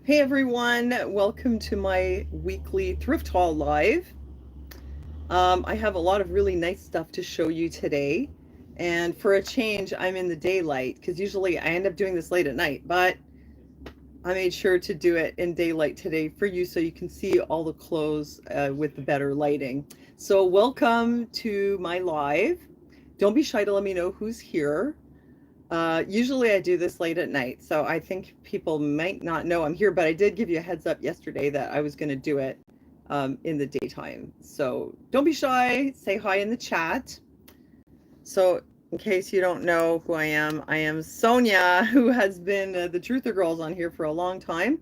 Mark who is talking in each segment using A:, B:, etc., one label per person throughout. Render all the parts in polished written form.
A: Hey everyone, welcome to my weekly Thrift Haul live. I have a lot of really nice stuff to show you today. And for a change, I'm in the daylight because usually I end up doing this late at night, but I made sure to do it in daylight today for you so you can see all the clothes with the better lighting. So welcome to my live. Don't be shy to let me know who's here. Usually I do this late at night, so I think people might not know I'm here, but I did give you a heads up yesterday that I was going to do it in the daytime. So don't be shy, say hi in the chat. So in case you don't know who I am Sonia, who has been the Truther Girls on here for a long time.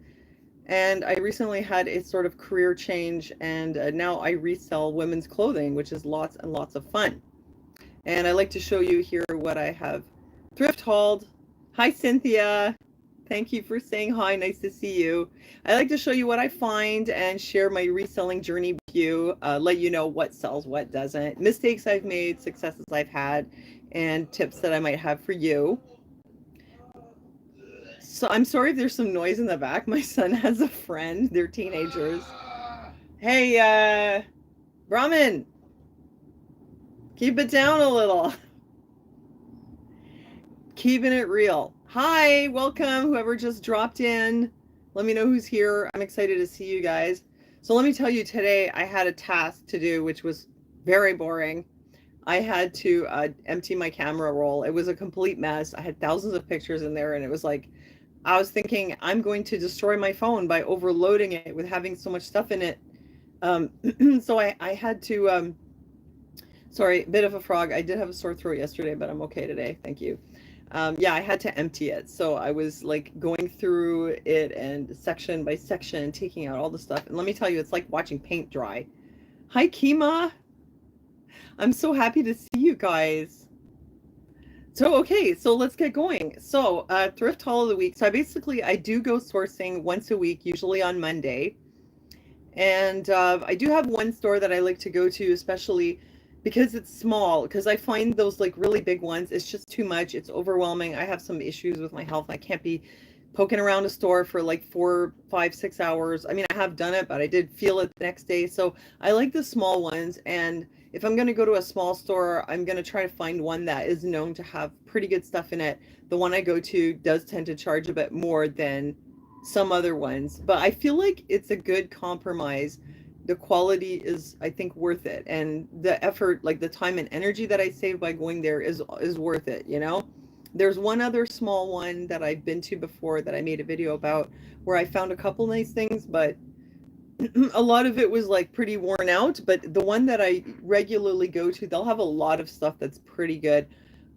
A: And I recently had a sort of career change, and now I resell women's clothing, which is lots and lots of fun. And I like to show you here what I have thrift hauled. Hi, Cynthia. Thank you for saying hi. Nice to see you. I like to show you what I find and share my reselling journey with you, let you know what sells, what doesn't, mistakes I've made, successes I've had, and tips that I might have for you. So I'm sorry if there's some noise in the back. My son has a friend. They're teenagers. Hey, Brahmin, keep it down a little. Keeping it real. Hi, welcome, whoever just dropped in. Let me know who's here. I'm excited to see you guys. So let me tell you, today I had a task to do, which was very boring. I had to empty my camera roll. It was a complete mess. I had thousands of pictures in there, and it was like, I was thinking I'm going to destroy my phone by overloading it with having so much stuff in it. So I had to, sorry, bit of a frog. I did have a sore throat yesterday, but I'm okay today. Thank you. Yeah, I had to empty it. So I was like going through it and section by section, taking out all the stuff. And let me tell you, it's like watching paint dry. Hi, Kima. I'm so happy to see you guys. So, okay, so let's get going. So, thrift haul of the week. So I do go sourcing once a week, usually on Monday. And I do have one store that I like to go to, especially because it's small, because I find those like really big ones, it's just too much. It's overwhelming. I have some issues with my health. I can't be poking around a store for like 4, 5, 6 hours. I mean, I have done it, but I did feel it the next day. So I like the small ones. And if I'm going to go to a small store, I'm going to try to find one that is known to have pretty good stuff in it. The one I go to does tend to charge a bit more than some other ones, but I feel like it's a good compromise. The quality is, I think, worth it, and the effort, like the time and energy that I save by going there is worth it, you know. There's one other small one that I've been to before that I made a video about, where I found a couple nice things, but a lot of it was like pretty worn out. But the one that I regularly go to, they'll have a lot of stuff that's pretty good.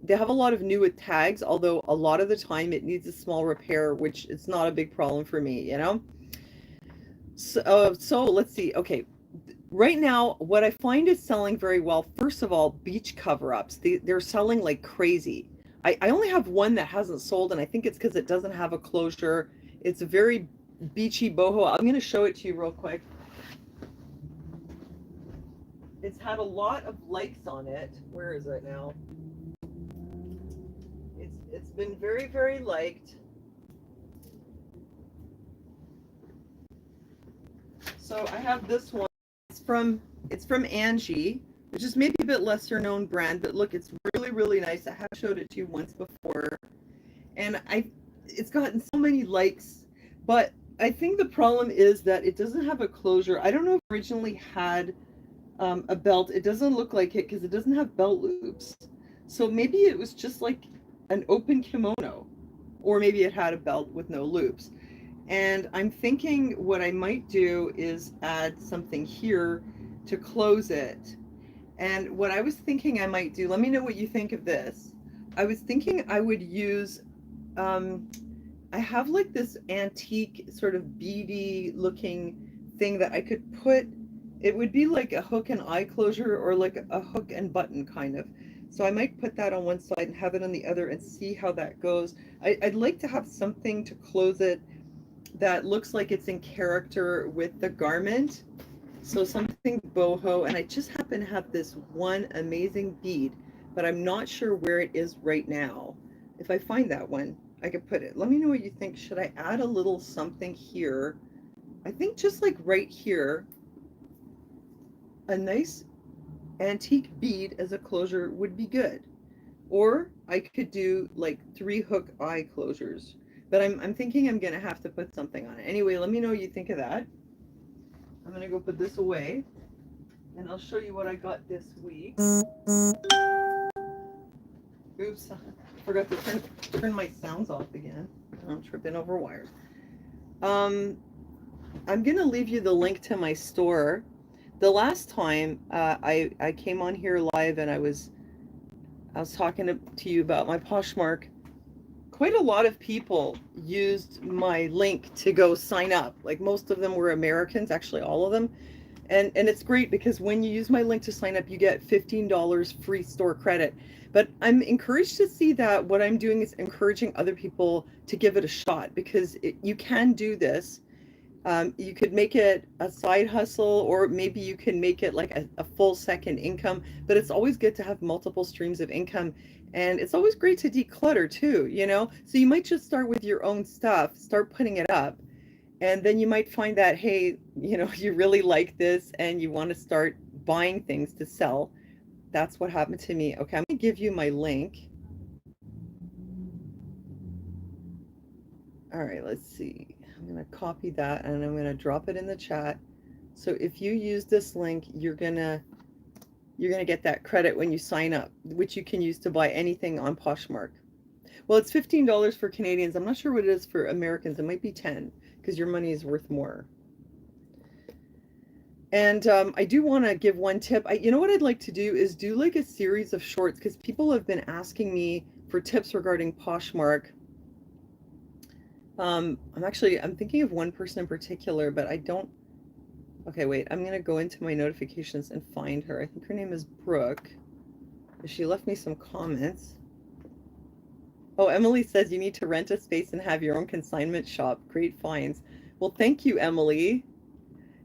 A: They have a lot of new with tags, although a lot of the time it needs a small repair, which it's not a big problem for me, you know? So let's see. Okay, right now, what I find is selling very well, first of all, beach cover-ups. They're selling like crazy. I only have one that hasn't sold, and I think it's because it doesn't have a closure. It's a very beachy boho. I'm going to show it to you real quick. It's had a lot of likes on it. Where is it now? It's been very, very liked. So I have this one. It's from Angie, which is maybe a bit lesser known brand, but look, it's really, really nice. I have showed it to you once before, and it's gotten so many likes, but I think the problem is that it doesn't have a closure. I don't know if it originally had a belt. It doesn't look like it because it doesn't have belt loops. So maybe it was just like an open kimono, or maybe it had a belt with no loops. And I'm thinking what I might do is add something here to close it. And what I was thinking I might do, let me know what you think of this. I was thinking I would use, I have like this antique sort of beady looking thing that I could put, it would be like a hook and eye closure, or like a hook and button kind of. So I might put that on one side and have it on the other and see how that goes. I'd like to have something to close it that looks like it's in character with the garment. So something boho, and I just happen to have this one amazing bead, but I'm not sure where it is right now. If I find that one, I could put it. Let me know what you think. Should I add a little something here? I think just like right here, a nice antique bead as a closure would be good. Or I could do like 3 hook eye closures. But I'm thinking I'm gonna have to put something on it. Anyway, let me know what you think of that. I'm gonna go put this away and I'll show you what I got this week. Oops, I forgot to turn my sounds off again. I'm tripping over wires. I'm gonna leave you the link to my store. The last time I came on here live and I was talking to you about my Poshmark, quite a lot of people used my link to go sign up. Like most of them were Americans, actually all of them. And it's great because when you use my link to sign up, you get $15 free store credit. But I'm encouraged to see that what I'm doing is encouraging other people to give it a shot, because you can do this. You could make it a side hustle, or maybe you can make it like a full second income, but it's always good to have multiple streams of income. And it's always great to declutter too, you know? So you might just start with your own stuff, start putting it up. And then you might find that, hey, you know, you really like this and you want to start buying things to sell. That's what happened to me. Okay, I'm going to give you my link. All right, let's see. I'm going to copy that and I'm going to drop it in the chat. So if you use this link, you're going to get that credit when you sign up, which you can use to buy anything on Poshmark. Well, it's $15 for Canadians. I'm not sure what it is for Americans. It might be 10 because your money is worth more. And I do want to give one tip. You know what I'd like to do is do like a series of shorts, because people have been asking me for tips regarding Poshmark. I'm thinking of one person in particular, but I don't. Okay, wait, I'm going to go into my notifications and find her. I think her name is Brooke. She left me some comments. Oh, Emily says you need to rent a space and have your own consignment shop. Great finds. Well, thank you, Emily.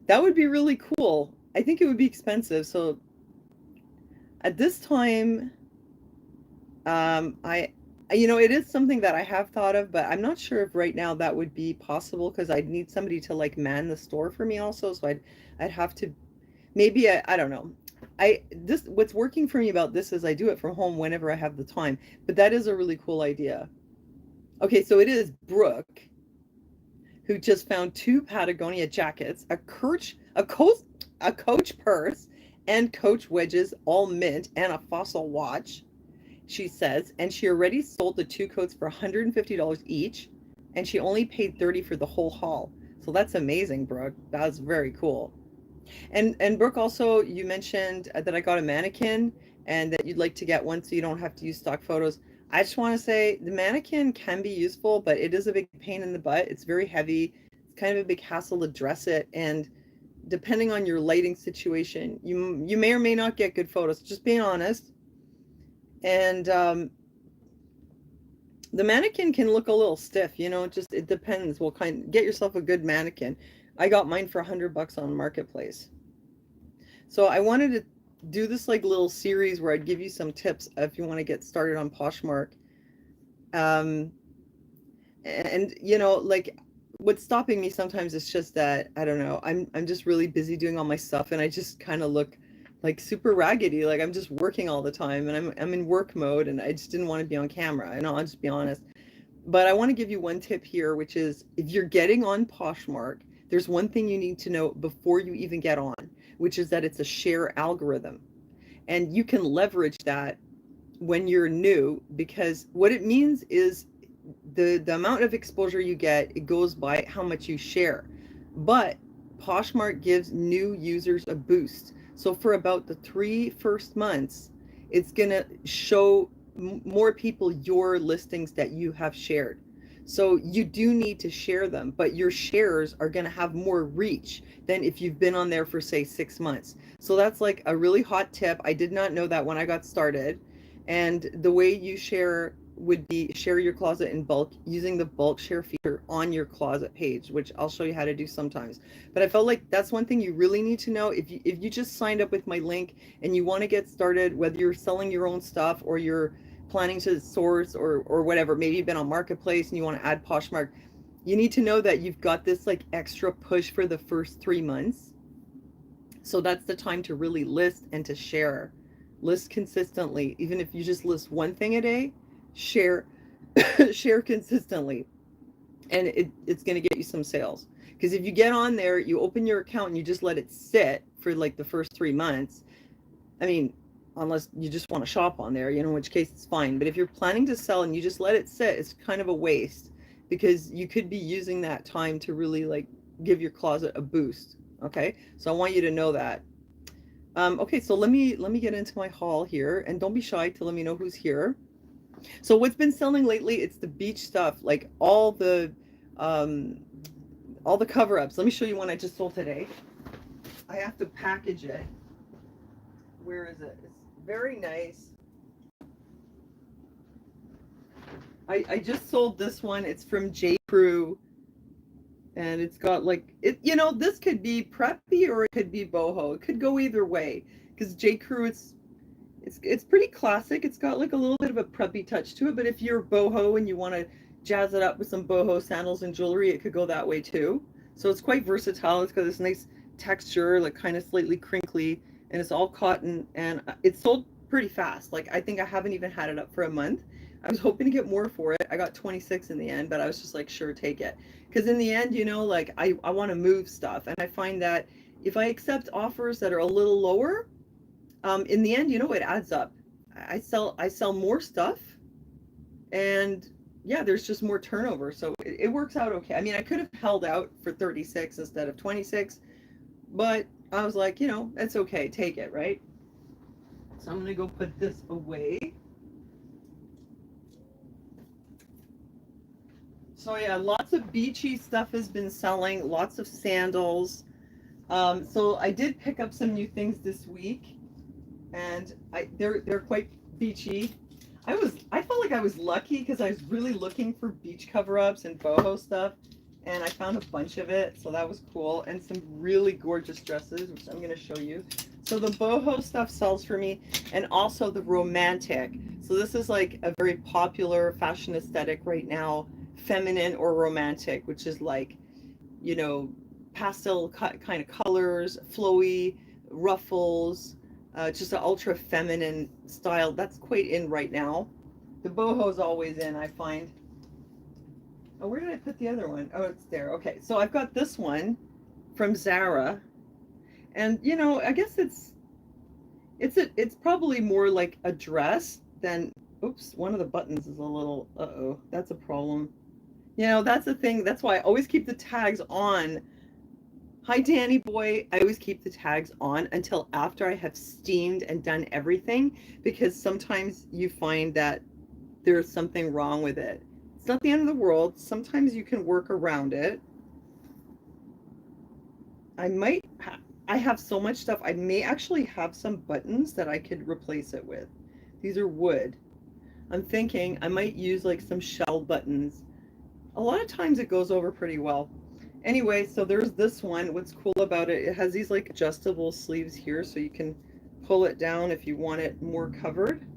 A: That would be really cool. I think it would be expensive. So at this time, it is something that I have thought of, but I'm not sure if right now that would be possible, because I'd need somebody to like man the store for me also. So I'd have to, maybe, I don't know. What's working for me about this is I do it from home whenever I have the time, but that is a really cool idea. Okay, so it is Brooke, who just found 2 Patagonia jackets, a Coach purse, and Coach wedges, all mint, and a Fossil watch, she says. And she already sold the 2 coats for $150 each, and she only paid $30 for the whole haul. So that's amazing, Brooke. That's very cool. And Brooke, also, you mentioned that I got a mannequin and that you'd like to get one so you don't have to use stock photos. I just want to say the mannequin can be useful, but it is a big pain in the butt. It's very heavy. It's kind of a big hassle to dress it. And depending on your lighting situation, you may or may not get good photos, just being honest. And the mannequin can look a little stiff, you know, it depends what kind. Get yourself a good mannequin. I got mine for $100 on Marketplace. So I wanted to do this like little series where I'd give you some tips if you want to get started on Poshmark. And you know, like what's stopping me sometimes is just that, I don't know, I'm just really busy doing all my stuff and I just kind of look like super raggedy, like I'm just working all the time and I'm in work mode and I just didn't want to be on camera. And I'll just be honest. But I want to give you one tip here, which is if you're getting on Poshmark, there's one thing you need to know before you even get on, which is that it's a share algorithm. And you can leverage that when you're new, because what it means is the amount of exposure you get, it goes by how much you share. But Poshmark gives new users a boost. So for about the 3 first months, it's going to show more people your listings that you have shared. So you do need to share them, but your shares are going to have more reach than if you've been on there for, say, 6 months. So that's like a really hot tip. I did not know that when I got started. And the way you share would be share your closet in bulk using the bulk share feature on your closet page, which I'll show you how to do sometimes. But I felt like that's one thing you really need to know. If you just signed up with my link and you want to get started, whether you're selling your own stuff or you're planning to source or whatever, maybe you've been on Marketplace and you want to add Poshmark, you need to know that you've got this like extra push for the first 3 months. So that's the time to really list and to share. List consistently. Even if you just list one thing a day, share share consistently. And it's going to get you some sales. Because if you get on there, you open your account and you just let it sit for like the first 3 months, I mean, unless you just want to shop on there, in which case it's fine. But if you're planning to sell and you just let it sit, it's kind of a waste, because you could be using that time to really like give your closet a boost. Okay, so I want you to know that. Okay, so let me get into my haul here, and don't be shy to let me know who's here. So what's been selling lately? It's the beach stuff, like all the cover-ups. Let me show you one I just sold today. I have to package it. Where is it? It's very nice. I just sold this one. It's from J. Crew. And it's got like, this could be preppy or it could be boho. It could go either way. Because J. Crew, it's pretty classic. It's got like a little bit of a preppy touch to it. But if you're boho and you want to jazz it up with some boho sandals and jewelry, it could go that way too. So it's quite versatile. It's got this nice texture, like kind of slightly crinkly. And it's all cotton, and it's sold pretty fast. Like, I think I haven't even had it up for a month. I was hoping to get more for it. I got 26 in the end, but I was just like, sure, take it. Because in the end, like I want to move stuff. And I find that if I accept offers that are a little lower, in the end, it adds up. I sell more stuff, and yeah, there's just more turnover. So it works out okay. I mean, I could have held out for 36 instead of 26, but I was like, it's okay, take it, right? So I'm gonna go put this away. So yeah, lots of beachy stuff has been selling, lots of sandals. So I did pick up some new things this week, and they're quite beachy. I felt like I was lucky because I was really looking for beach cover-ups and boho stuff, and I found a bunch of it, so that was cool, and some really gorgeous dresses, which I'm going to show you. So the boho stuff sells for me, and also the romantic. So this is like a very popular fashion aesthetic right now, feminine or romantic, which is like, pastel kind of colors, flowy, ruffles, just an ultra feminine style. That's quite in right now. The boho is always in, I find. Oh, where did I put the other one? Oh, it's there. Okay, so I've got this one from Zara, and I guess it's probably more like a dress than. Oops, one of the buttons is a little. Uh-oh, that's a problem. That's the thing. That's why I always keep the tags on. Hi, Danny boy. I always keep the tags on until after I have steamed and done everything, because sometimes you find that there's something wrong with it. It's not the end of the world. Sometimes you can work around it. I have so much stuff. I may actually have some buttons that I could replace it with. These are wood. I'm thinking I might use like some shell buttons. A lot of times it goes over pretty well. Anyway, so there's this one. What's cool about it, it has these like adjustable sleeves here, so you can pull it down if you want it more covered,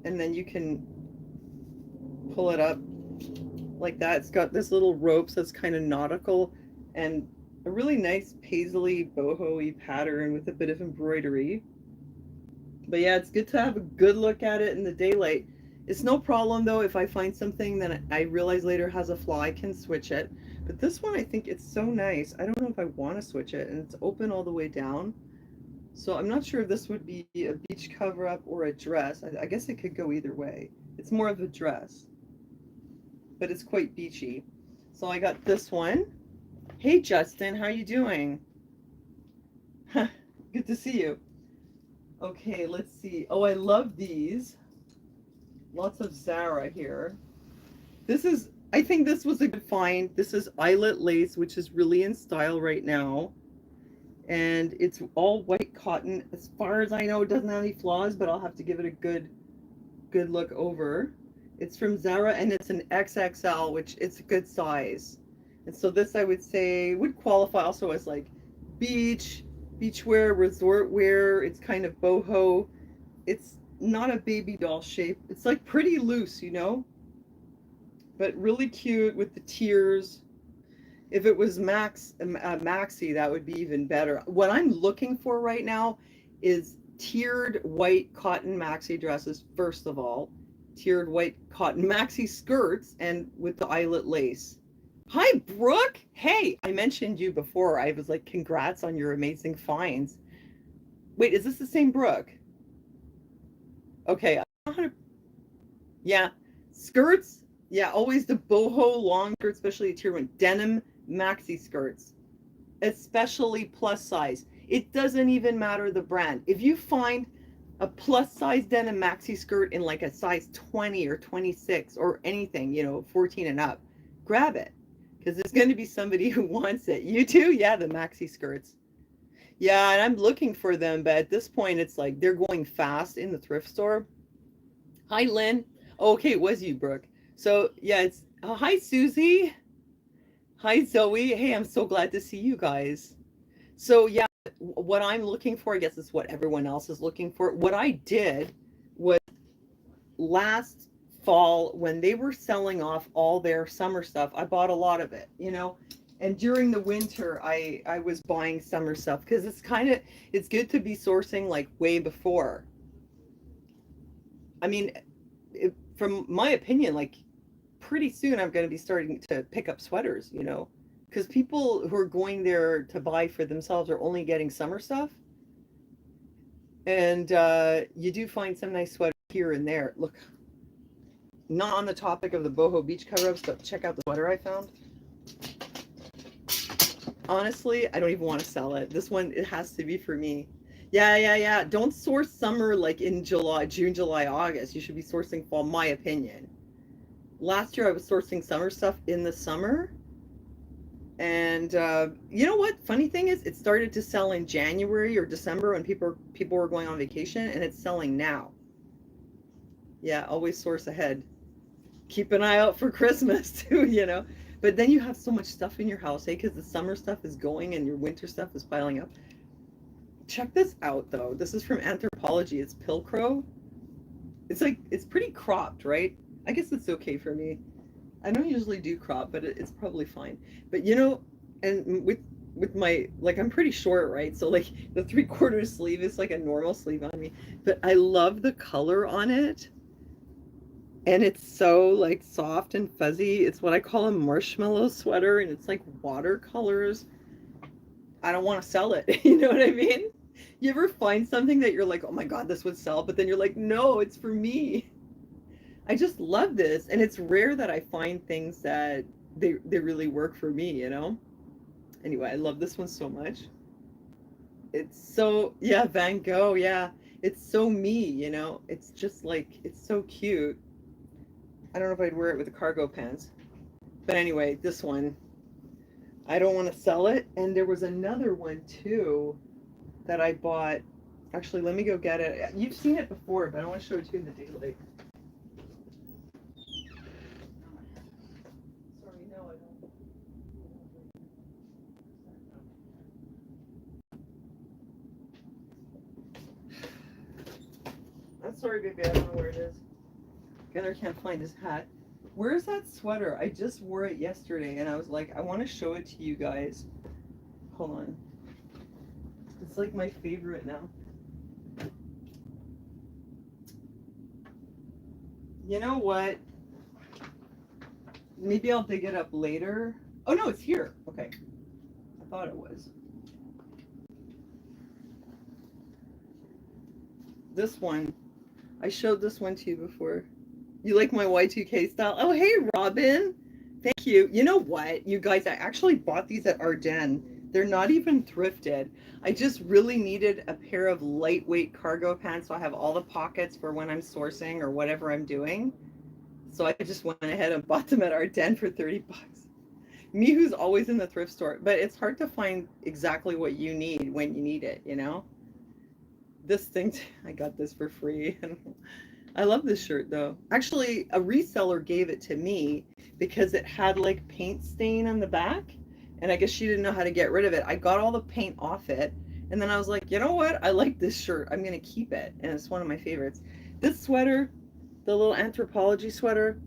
A: and then you can pull it up like that. It's got this little ropes that's kind of nautical, and a really nice paisley boho-y pattern with a bit of embroidery. But yeah, it's good to have a good look at it in the daylight. It's no problem though if I find something that I realize later has a flaw, I can switch it. But this one, I think it's so nice. I don't know if I want to switch it, and it's open all the way down. So I'm not sure if this would be a beach cover-up or a dress. I guess it could go either way. It's more of a dress, but it's quite beachy. So I got this one. Hey Justin, how you doing? Good to see you. Okay, let's see. Oh, I love these. Lots of Zara here. I think this was a good find. This is eyelet lace, which is really in style right now. And it's all white cotton. As far as I know, it doesn't have any flaws, but I'll have to give it a good look over. It's from Zara, and it's an XXL, which it's a good size. And so this, I would say, would qualify also as like beach wear, resort wear. It's kind of boho. It's not a baby doll shape. It's like pretty loose, you know, but really cute with the tiers. If it was maxi, that would be even better. What I'm looking for right now is tiered white cotton maxi dresses, first of all, tiered white cotton maxi skirts, and with the eyelet lace. Hi, Brooke. Hey, I mentioned you before. I was like, congrats on your amazing finds. Wait, is this the same Brooke? Okay, I don't know how to, yeah, skirts. Yeah, always the boho long skirt, especially a tier one denim maxi skirts, especially plus size. It doesn't even matter the brand. If you find a plus size denim maxi skirt in like a size 20 or 26 or anything, you know, 14 and up, grab it because there's going to be somebody who wants it. You too? Yeah, the maxi skirts. Yeah, and I'm looking for them, but at this point, it's like they're going fast in the thrift store. Hi, Lynn. Oh, okay, it was you, Brooke. So, yeah, it's hi, Susie. Hi, Zoe. Hey, I'm so glad to see you guys. So, yeah, what I'm looking for, I guess is what everyone else is looking for. What I did was last fall when they were selling off all their summer stuff, I bought a lot of it, you know. And during the winter, I was buying summer stuff because it's good to be sourcing like way before. I mean, from my opinion, like pretty soon I'm going to be starting to pick up sweaters, you know, because people who are going there to buy for themselves are only getting summer stuff. And you do find some nice sweaters here and there. Look, not on the topic of the boho beach cover-ups, but check out the sweater I found. Honestly, I don't even want to sell it. This one, it has to be for me. Yeah. Don't source summer like in June, July, August. You should be sourcing fall, my opinion. Last year I was sourcing summer stuff in the summer. And you know what? Funny thing is, it started to sell in January or December when people were going on vacation, and it's selling now. Yeah, always source ahead. Keep an eye out for Christmas too, you know. But then you have so much stuff in your house, eh? Because the summer stuff is going and your winter stuff is piling up. Check this out, though. This is from Anthropology. It's Pilcrow. It's like, it's pretty cropped, right? I guess it's okay for me. I don't usually do crop, but it's probably fine. But you know, and with my, like, I'm pretty short, right? So like the 3/4 sleeve is like a normal sleeve on me. But I love the color on it. And it's so like soft and fuzzy. It's what I call a marshmallow sweater, and it's like watercolors. I don't want to sell it. You know what I mean? You ever find something that you're like, oh my God, this would sell, but then you're like, no, it's for me. I just love this. And it's rare that I find things that they really work for me, you know? Anyway, I love this one so much. It's so, yeah, Van Gogh, yeah. It's so me, you know? It's just like, it's so cute. I don't know if I'd wear it with the cargo pants. But anyway, this one, I don't want to sell it. And there was another one too that I bought. Actually, let me go get it. You've seen it before, but I want to show it to you in the daylight. Sorry, no, I don't. I'm sorry, baby, I don't know where it is. Gunnar can't find his hat. Where's that sweater? I just wore it yesterday and I was like, I want to show it to you guys. Hold on. It's like my favorite now. You know what? Maybe I'll dig it up later. Oh no, it's here. Okay. I thought it was. This one. I showed this one to you before. You like my Y2K style? Oh, hey, Robin. Thank you. You know what, you guys, I actually bought these at Ardennes. They're not even thrifted. I just really needed a pair of lightweight cargo pants so I have all the pockets for when I'm sourcing or whatever I'm doing. So I just went ahead and bought them at Ardennes for 30 bucks. Me who's always in the thrift store, but it's hard to find exactly what you need when you need it, you know? This thing, I got this for free. I love this shirt though. Actually, a reseller gave it to me because it had like paint stain on the back. And I guess she didn't know how to get rid of it. I got all the paint off it. And then I was like, you know what? I like this shirt. I'm going to keep it. And it's one of my favorites. This sweater, the little Anthropology sweater,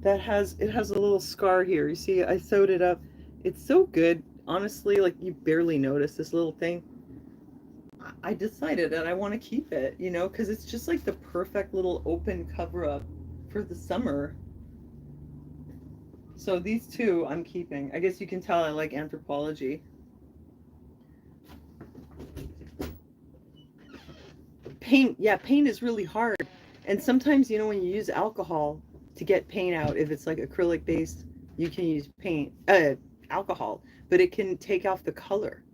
A: it has a little scar here. You see, I sewed it up. It's so good. Honestly, like you barely notice this little thing. I decided that I want to keep it, you know, because it's just like the perfect little open cover up for the summer. So these two I'm keeping. I guess you can tell I like Anthropology. Paint, yeah, paint is really hard. And sometimes, you know, when you use alcohol to get paint out, if it's like acrylic based, you can use alcohol, but it can take off the color.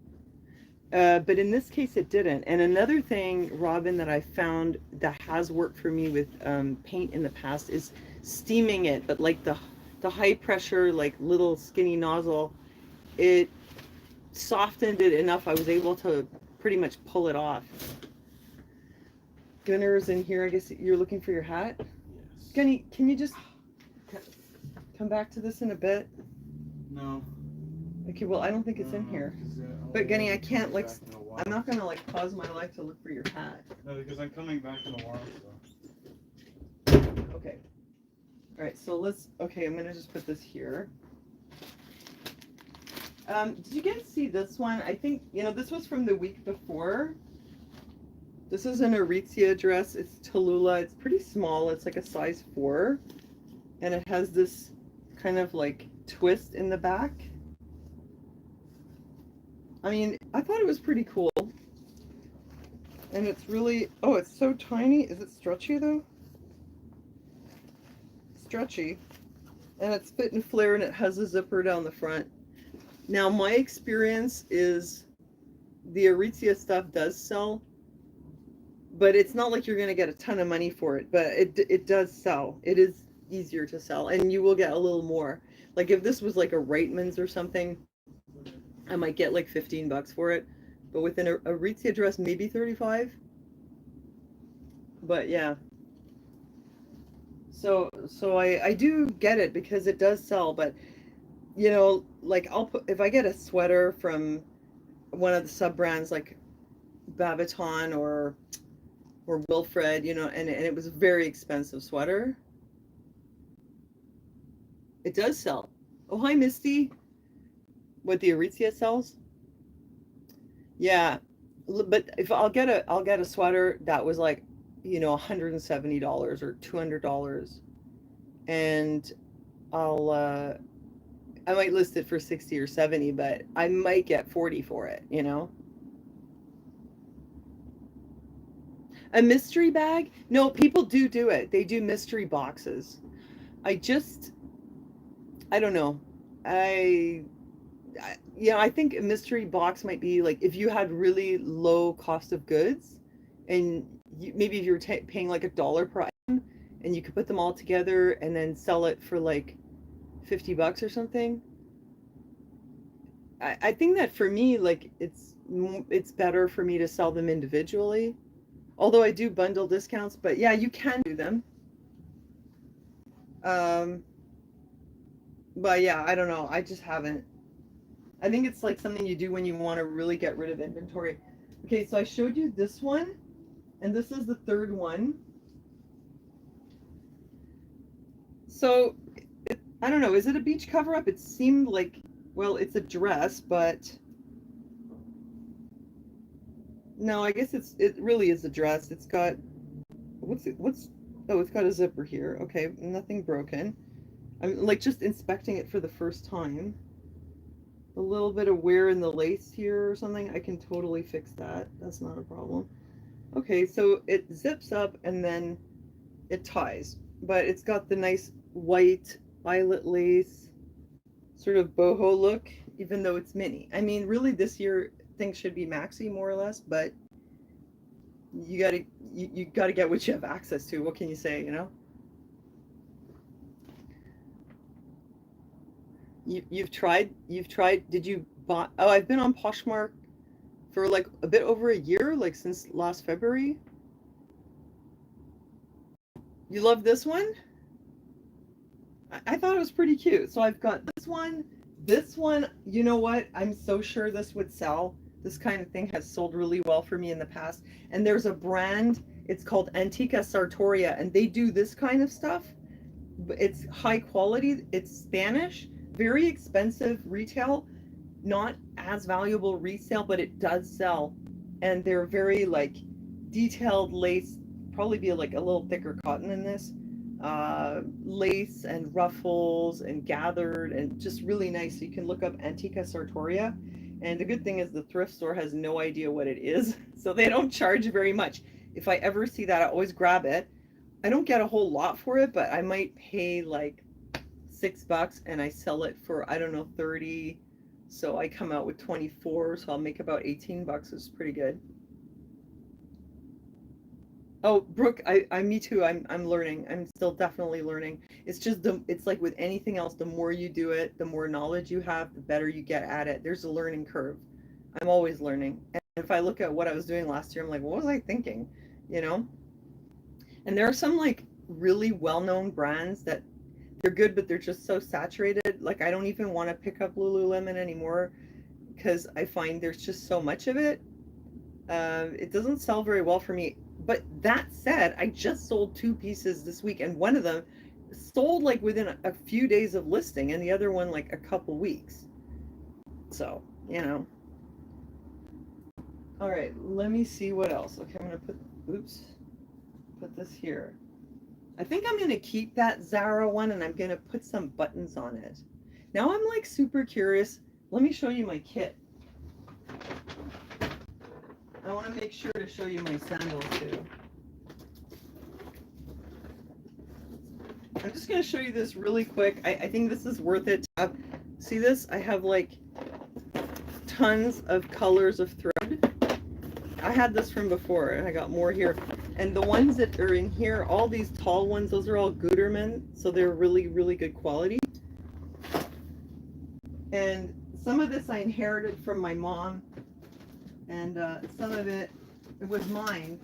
A: But in this case, it didn't. And another thing, Robin, that I found that has worked for me with paint in the past is steaming it, but like the high pressure, like little skinny nozzle, it softened it enough I was able to pretty much pull it off. Gunner's in here. I guess you're looking for your hat?
B: Yes.
A: Gunny, can you just come back to this in a bit?
B: No.
A: Okay, well, I don't think it's in here. But Gunny, I can't, like, I'm not going to, like, pause my life to look for your hat.
B: No, because I'm coming back in a while,
A: so. Okay. All right, so okay, I'm going to just put this here. Did you guys see this one? I think, you know, this was from the week before. This is an Aritzia dress. It's Tallulah. It's pretty small. It's like a size 4. And it has this kind of like twist in the back. I mean, I thought it was pretty cool. And it's really, oh, it's so tiny. Is it stretchy though? Stretchy. And it's fit and flare and it has a zipper down the front. Now, my experience is the Aritzia stuff does sell, but it's not like you're going to get a ton of money for it, but it does sell. It is easier to sell, and you will get a little more. Like if this was like a Reitman's or something, I might get like $15 for it, but with an Aritzia dress, maybe 35. But yeah. So I do get it because it does sell, but you know, like if I get a sweater from one of the sub brands like Babaton or Wilfred, you know, and it was a very expensive sweater, it does sell. Oh, hi Misty. What the Aritzia sells? Yeah, but if I'll get a sweater that was like, you know, $170 or $200, and I might list it for 60 or 70, but I might get 40 for it, you know. A mystery bag? No, people do it. They do mystery boxes. I don't know. Yeah, I think a mystery box might be like if you had really low cost of goods, and maybe if you were paying like $1 per item, and you could put them all together and then sell it for like $50 or something. I think that for me, like it's better for me to sell them individually. Although I do bundle discounts, but yeah, you can do them. But yeah, I don't know. I just haven't. I think it's like something you do when you want to really get rid of inventory. Okay, so I showed you this one, and this is the third one. So, I don't know. Is it a beach cover-up? It seemed like, well, it's a dress, but no, I guess it really is a dress. It's got, oh, it's got a zipper here. Okay, nothing broken. I'm like just inspecting it for the first time. A little bit of wear in the lace here or something. I can totally fix that. That's not a problem. Okay, so it zips up and then it ties, but it's got the nice white eyelet lace sort of boho look, even though it's mini. I mean, really this year things should be maxi more or less, but you gotta get what you have access to. What can you say, you know? You've tried, did you buy, oh, I've been on Poshmark for like a bit over a year, like since last February. You love this one? I thought it was pretty cute. So I've got this one, you know what? I'm so sure this would sell. This kind of thing has sold really well for me in the past. And there's a brand It's called Antika Sartoria, and they do this kind of stuff. It's high quality. It's Spanish, very expensive retail, not as valuable resale, but it does sell. And they're very like detailed lace, probably be like a little thicker cotton in this. Lace and ruffles and gathered and just really nice. So you can look up Antika Sartoria. And the good thing is the thrift store has no idea what it is, so they don't charge very much. If I ever see that, I always grab it. I don't get a whole lot for it, but I might pay like $6 and I sell it for, I don't know, 30. So I come out with 24, so I'll make about $18. It's pretty good. Oh, Brooke, me too. I'm learning. I'm still definitely learning. It's just it's like with anything else, the more you do it, the more knowledge you have, the better you get at it. There's a learning curve. I'm always learning. And if I look at what I was doing last year, I'm like, what was I thinking? You know? And there are some like really well-known brands that they're good, but they're just so saturated. Like I don't even want to pick up Lululemon anymore because I find there's just so much of it. It doesn't sell very well for me. But that said, I just sold 2 pieces this week, and one of them sold like within a few days of listing, and the other one like a couple weeks. So, you know. All right, let me see what else. Okay, I'm gonna put this here. I think I'm gonna keep that Zara one, and I'm gonna put some buttons on it. Now I'm like super curious. Let me show you my kit. I want to make sure to show you my sandals too. I'm just going to show you this really quick. I think this is worth it. See this? I have like tons of colors of thread. I had this from before and I got more here. And the ones that are in here, all these tall ones, those are all Gutermann. So they're really, really good quality. And some of this I inherited from my mom. And some of it was mine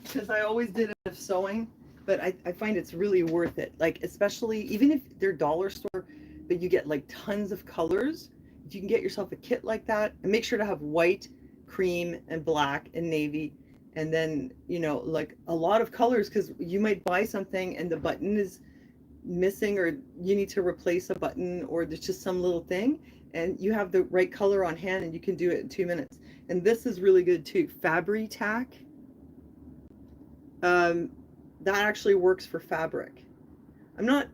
A: because I always did it of sewing, but I find it's really worth it. Like, especially even if they're dollar store, but you get like tons of colors. If you can get yourself a kit like that, and make sure to have white, cream, and black and navy, and then, you know, like a lot of colors, because you might buy something and the button is missing, or you need to replace a button, or there's just some little thing. And you have the right color on hand and you can do it in 2 minutes. And this is really good too. Fabri tack. That actually works for fabric. I'm not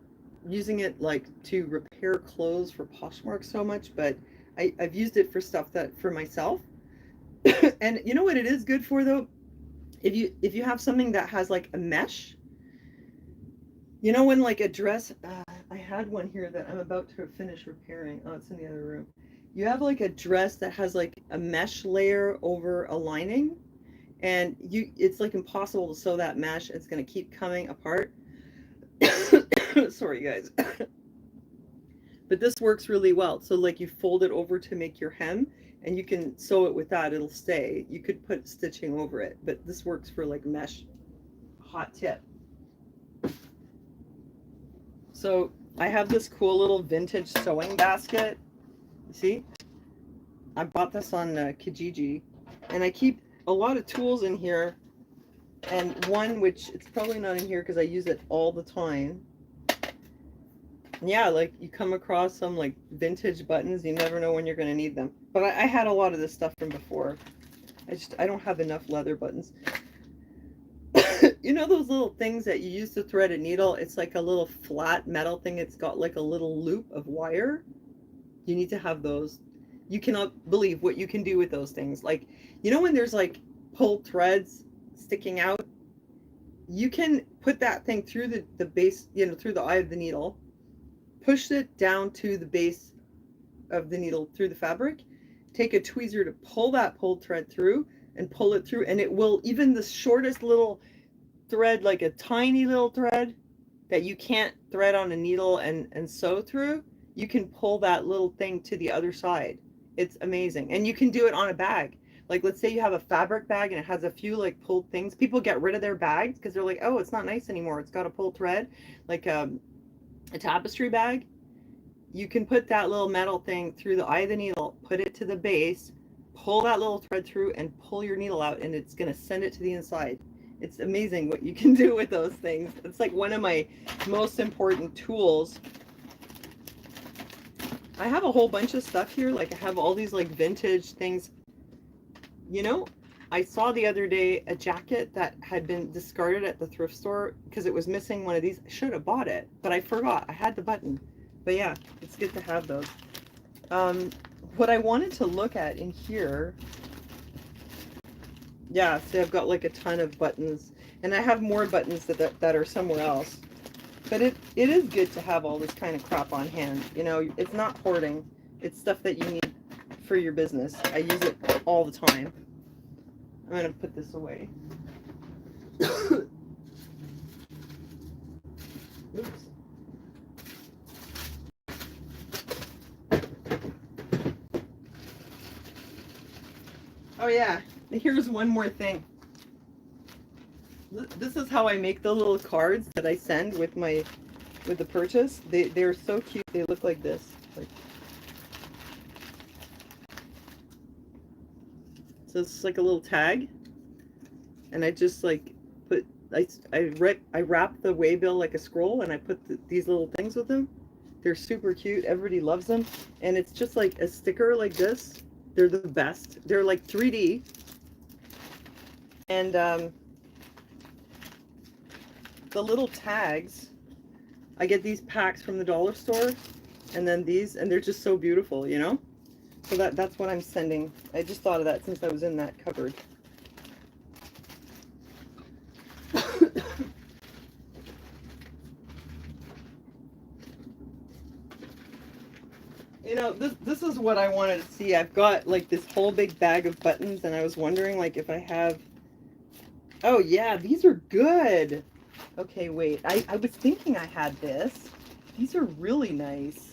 A: using it like to repair clothes for Poshmark so much, but I've used it for stuff that for myself. And you know what it is good for though? If you have something that has like a mesh, you know, when like a dress, I had one here that I'm about to finish repairing. Oh, it's in the other room. You have like a dress that has like a mesh layer over a lining, and it's like impossible to sew that mesh. It's going to keep coming apart. Sorry, guys. But this works really well. So like you fold it over to make your hem, and you can sew it with that. It'll stay. You could put stitching over it, but this works for like mesh. Hot tip. So I have this cool little vintage sewing basket. See? I bought this on Kijiji. And I keep a lot of tools in here. And one, which it's probably not in here because I use it all the time. Yeah, like you come across some like vintage buttons. You never know when you're going to need them. But I had a lot of this stuff from before. I don't have enough leather buttons. You know those little things that you use to thread a needle? It's like a little flat metal thing. It's got like a little loop of wire. You need to have those. You cannot believe what you can do with those things. Like, you know when there's like pulled threads sticking out? You can put that thing through the base, you know, through the eye of the needle, push it down to the base of the needle through the fabric, take a tweezer to pull that pulled thread through and pull it through, and it will, even the shortest little thread, like a tiny little thread that you can't thread on a needle and sew through, you can pull that little thing to the other side. It's amazing. And you can do it on a bag. Like, let's say you have a fabric bag and it has a few like pulled things. People get rid of their bags because they're like, oh, it's not nice anymore. It's got a pulled thread, like a tapestry bag. You can put that little metal thing through the eye of the needle, put it to the base, pull that little thread through and pull your needle out, and it's going to send it to the inside. It's amazing what you can do with those things. It's like one of my most important tools. I have a whole bunch of stuff here. Like I have all these like vintage things. You know, I saw the other day a jacket that had been discarded at the thrift store because it was missing one of these. I should have bought it, but I forgot. I had the button. But yeah, it's good to have those. What I wanted to look at in here, yeah, see, I've got like a ton of buttons, and I have more buttons that are somewhere else. But it is good to have all this kind of crap on hand. You know, it's not hoarding. It's stuff that you need for your business. I use it all the time. I'm going to put this away. Oops. Oh yeah, here's one more thing. This is how I make the little cards that I send with the purchase. They're so cute. They look like this. Like, so it's like a little tag, and I just like put I wrap the waybill like a scroll, and I put these little things with them. They're super cute. Everybody loves them, and it's just like a sticker like this. They're the best. They're like 3D, and the little tags, I get these packs from the dollar store, and then these, and they're just so beautiful, you know? So that's what I'm sending. I just thought of that since I was in that cupboard. You know, this is what I wanted to see. I've got like this whole big bag of buttons, and I was wondering like if I have, oh yeah, these are good. Okay, wait, I was thinking I had this. These are really nice.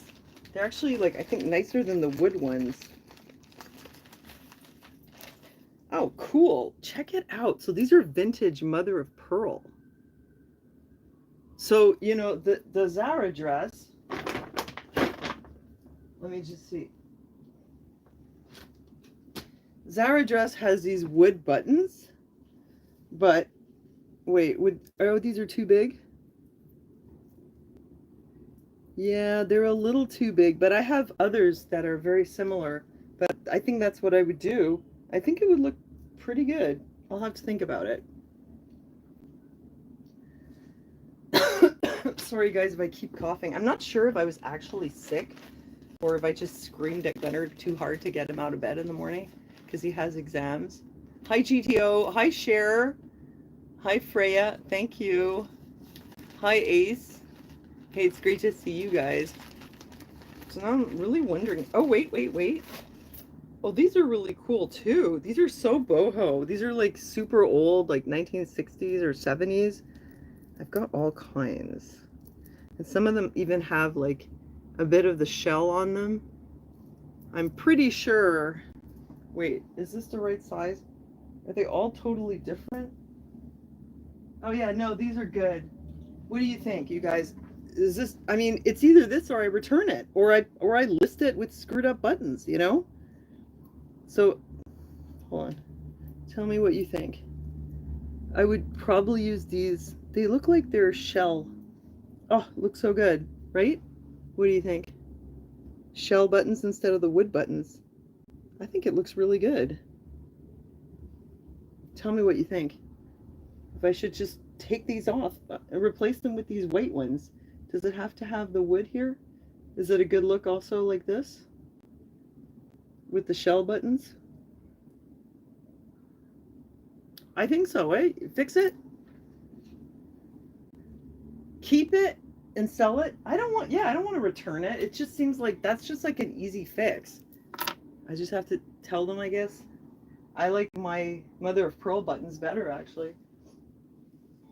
A: They're actually like, I think nicer than the wood ones. Oh, cool. Check it out. So these are vintage mother of pearl. So, you know, the Zara dress, let me just see. Zara dress has these wood buttons, but wait, oh, these are too big? Yeah, they're a little too big, but I have others that are very similar, but I think that's what I would do. I think it would look pretty good. I'll have to think about it. Sorry guys if I keep coughing. I'm not sure if I was actually sick or if I just screamed at Gunnar too hard to get him out of bed in the morning because he has exams. Hi GTO. Hi Cher. Hi Freya. Thank you. Hi Ace. Hey, it's great to see you guys. So now I'm really wondering. Oh, wait. Oh, these are really cool too. These are so boho. These are like super old, like 1960s or 70s. I've got all kinds. And some of them even have like a bit of the shell on them. I'm pretty sure. Wait, is this the right size? Are they all totally different? Oh yeah, no, these are good. What do you think, you guys? Is this, I mean, it's either this or I return it, or I list it with screwed up buttons, you know? So, hold on. Tell me what you think. I would probably use these. They look like they're shell. Oh, looks so good, right? What do you think? Shell buttons instead of the wood buttons. I think it looks really good. Tell me what you think. If I should just take these off and replace them with these white ones. Does it have to have the wood here? Is it a good look also like this? With the shell buttons? I think so, eh? Fix it? Keep it and sell it? I don't want to return it. It just seems like that's just like an easy fix. I just have to tell them, I guess. I like my mother of pearl buttons better, actually.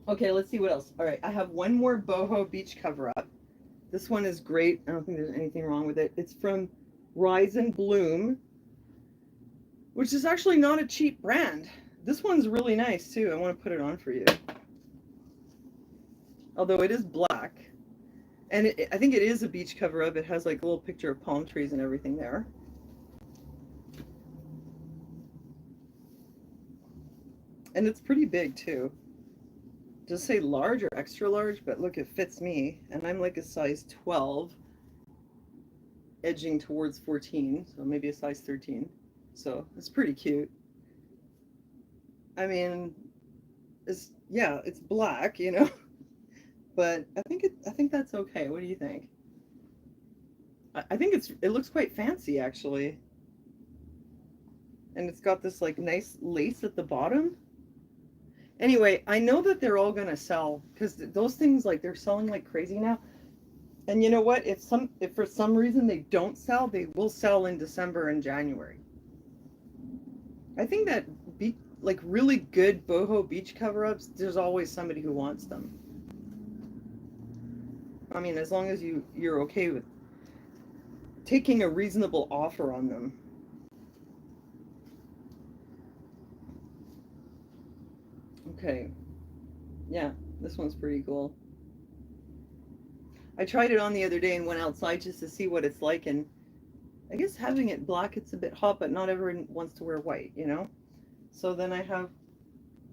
A: Okay, let's see what else. All right, I have one more boho beach cover up. This one is great. I don't think there's anything wrong with it. It's from Ryzen Bloom, which is actually not a cheap brand. This one's really nice too. I want to put it on for you. Although it is black. And I think it is a beach cover up. It has like a little picture of palm trees and everything there. And it's pretty big too. Does say large or extra large, but look, it fits me. And I'm like a size 12, edging towards 14, so maybe a size 13. So it's pretty cute. I mean, it's black, you know, but I think that's okay. What do you think? I think it looks quite fancy actually. And it's got this like nice lace at the bottom. Anyway, I know that they're all gonna sell because those things like they're selling like crazy now. And you know what? If for some reason they don't sell, they will sell in December and January. I think that like really good boho beach cover-ups, there's always somebody who wants them. I mean, as long as you're okay with taking a reasonable offer on them. Okay. Yeah, this one's pretty cool. I tried it on the other day and went outside just to see what it's like, and I guess having it black, it's a bit hot, but not everyone wants to wear white, you know? So then I have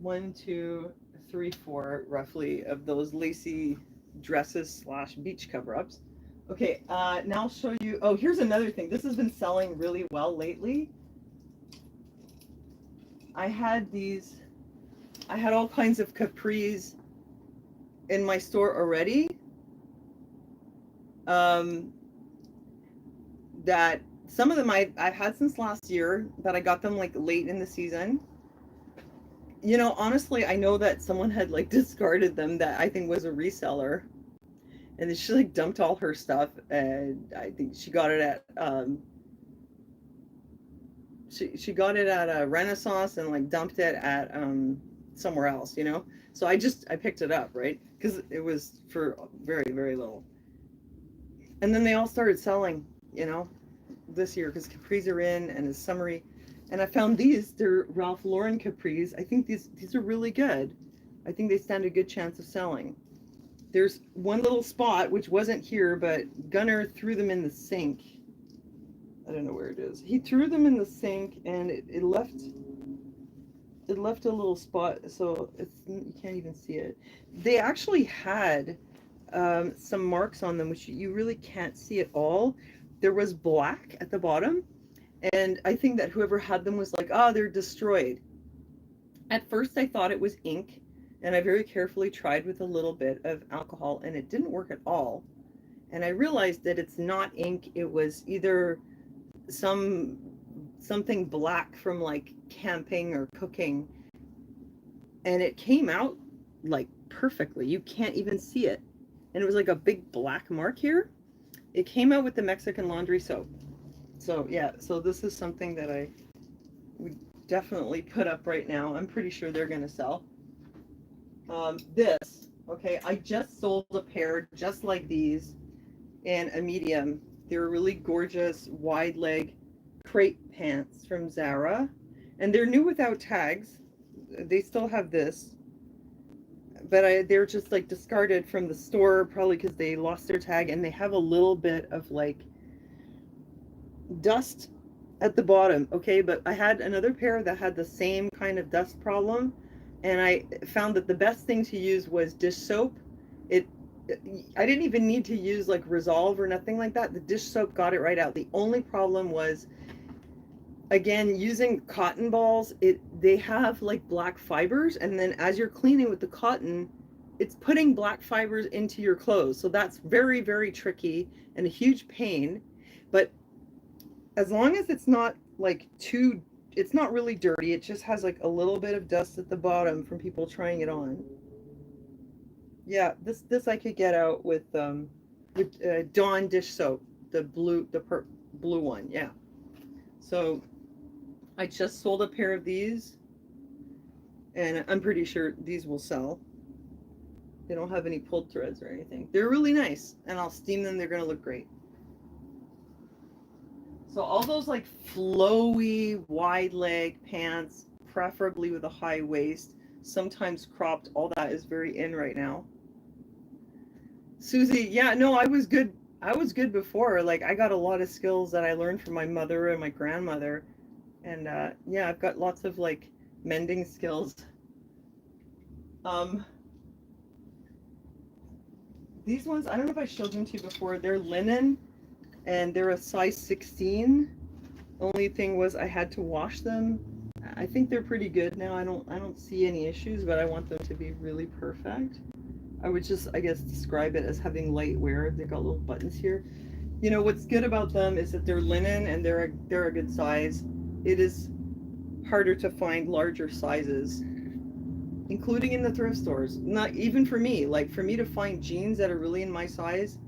A: 1, 2, 3, 4 roughly of those lacy dresses / beach cover-ups. Okay, now I'll show you. Oh, here's another thing. This has been selling really well lately. I had all kinds of capris in my store already. That some of them I've had since last year, that I got them like late in the season. You know, honestly, I know that someone had like discarded them that I think was a reseller. And then she like dumped all her stuff, and I think she got it at she got it at a Renaissance and like dumped it at somewhere else, you know. So I picked it up, right? Because it was for very, very little. And then they all started selling, you know, this year because capris are in and it's summery. And I found they're Ralph Lauren capris. I think these are really good. I think they stand a good chance of selling. There's one little spot which wasn't here, but Gunnar threw them in the sink. I don't know where it is. He threw them in the sink, and it left a little spot, so you can't even see it. They actually had some marks on them, which you really can't see at all. There was black at the bottom, and I think that whoever had them was like, oh, they're destroyed. At first I thought it was ink, and I very carefully tried with a little bit of alcohol, and it didn't work at all. And I realized that it's not ink. It was either something black from like camping or cooking, and it came out like perfectly. You can't even see it. And it was like a big black mark here. It came out with the Mexican laundry soap. So yeah, so this is something that I would definitely put up right now. I'm pretty sure they're gonna sell. Okay, I just sold a pair just like these in a medium. They're really gorgeous wide leg crepe pants from Zara, and they're new without tags. They still have this, but they're just like discarded from the store, probably because they lost their tag, and they have a little bit of like dust at the bottom. Okay, but I had another pair that had the same kind of dust problem, and I found that the best thing to use was dish soap. I didn't even need to use like Resolve or nothing like that. The dish soap got it right out. The only problem was, again, using cotton balls, they have like black fibers, and then as you're cleaning with the cotton, it's putting black fibers into your clothes. So that's very, very tricky and a huge pain. But as long as it's not like it's not really dirty, it just has like a little bit of dust at the bottom from people trying it on. Yeah, this I could get out with Dawn dish soap, the blue one. Yeah. So I just sold a pair of these, and I'm pretty sure these will sell. They don't have any pulled threads or anything. They're really nice, and I'll steam them. They're gonna look great. So all those like flowy wide leg pants, preferably with a high waist, sometimes cropped, all that is very in right now. Susie, yeah, no, I was good before. Like, I got a lot of skills that I learned from my mother and my grandmother, and yeah, I've got lots of like mending skills. Um, these ones, I don't know if I showed them to you before. They're linen, and they're a size 16. Only thing was I had to wash them. I think they're pretty good now. I don't see any issues, but I want them to be really perfect. I would just, I guess, describe it as having light wear. They've got little buttons here. You know, what's good about them is that they're linen and they're a good size. It is harder to find larger sizes, including in the thrift stores. Not even for me. Like, for me to find jeans that are really in my size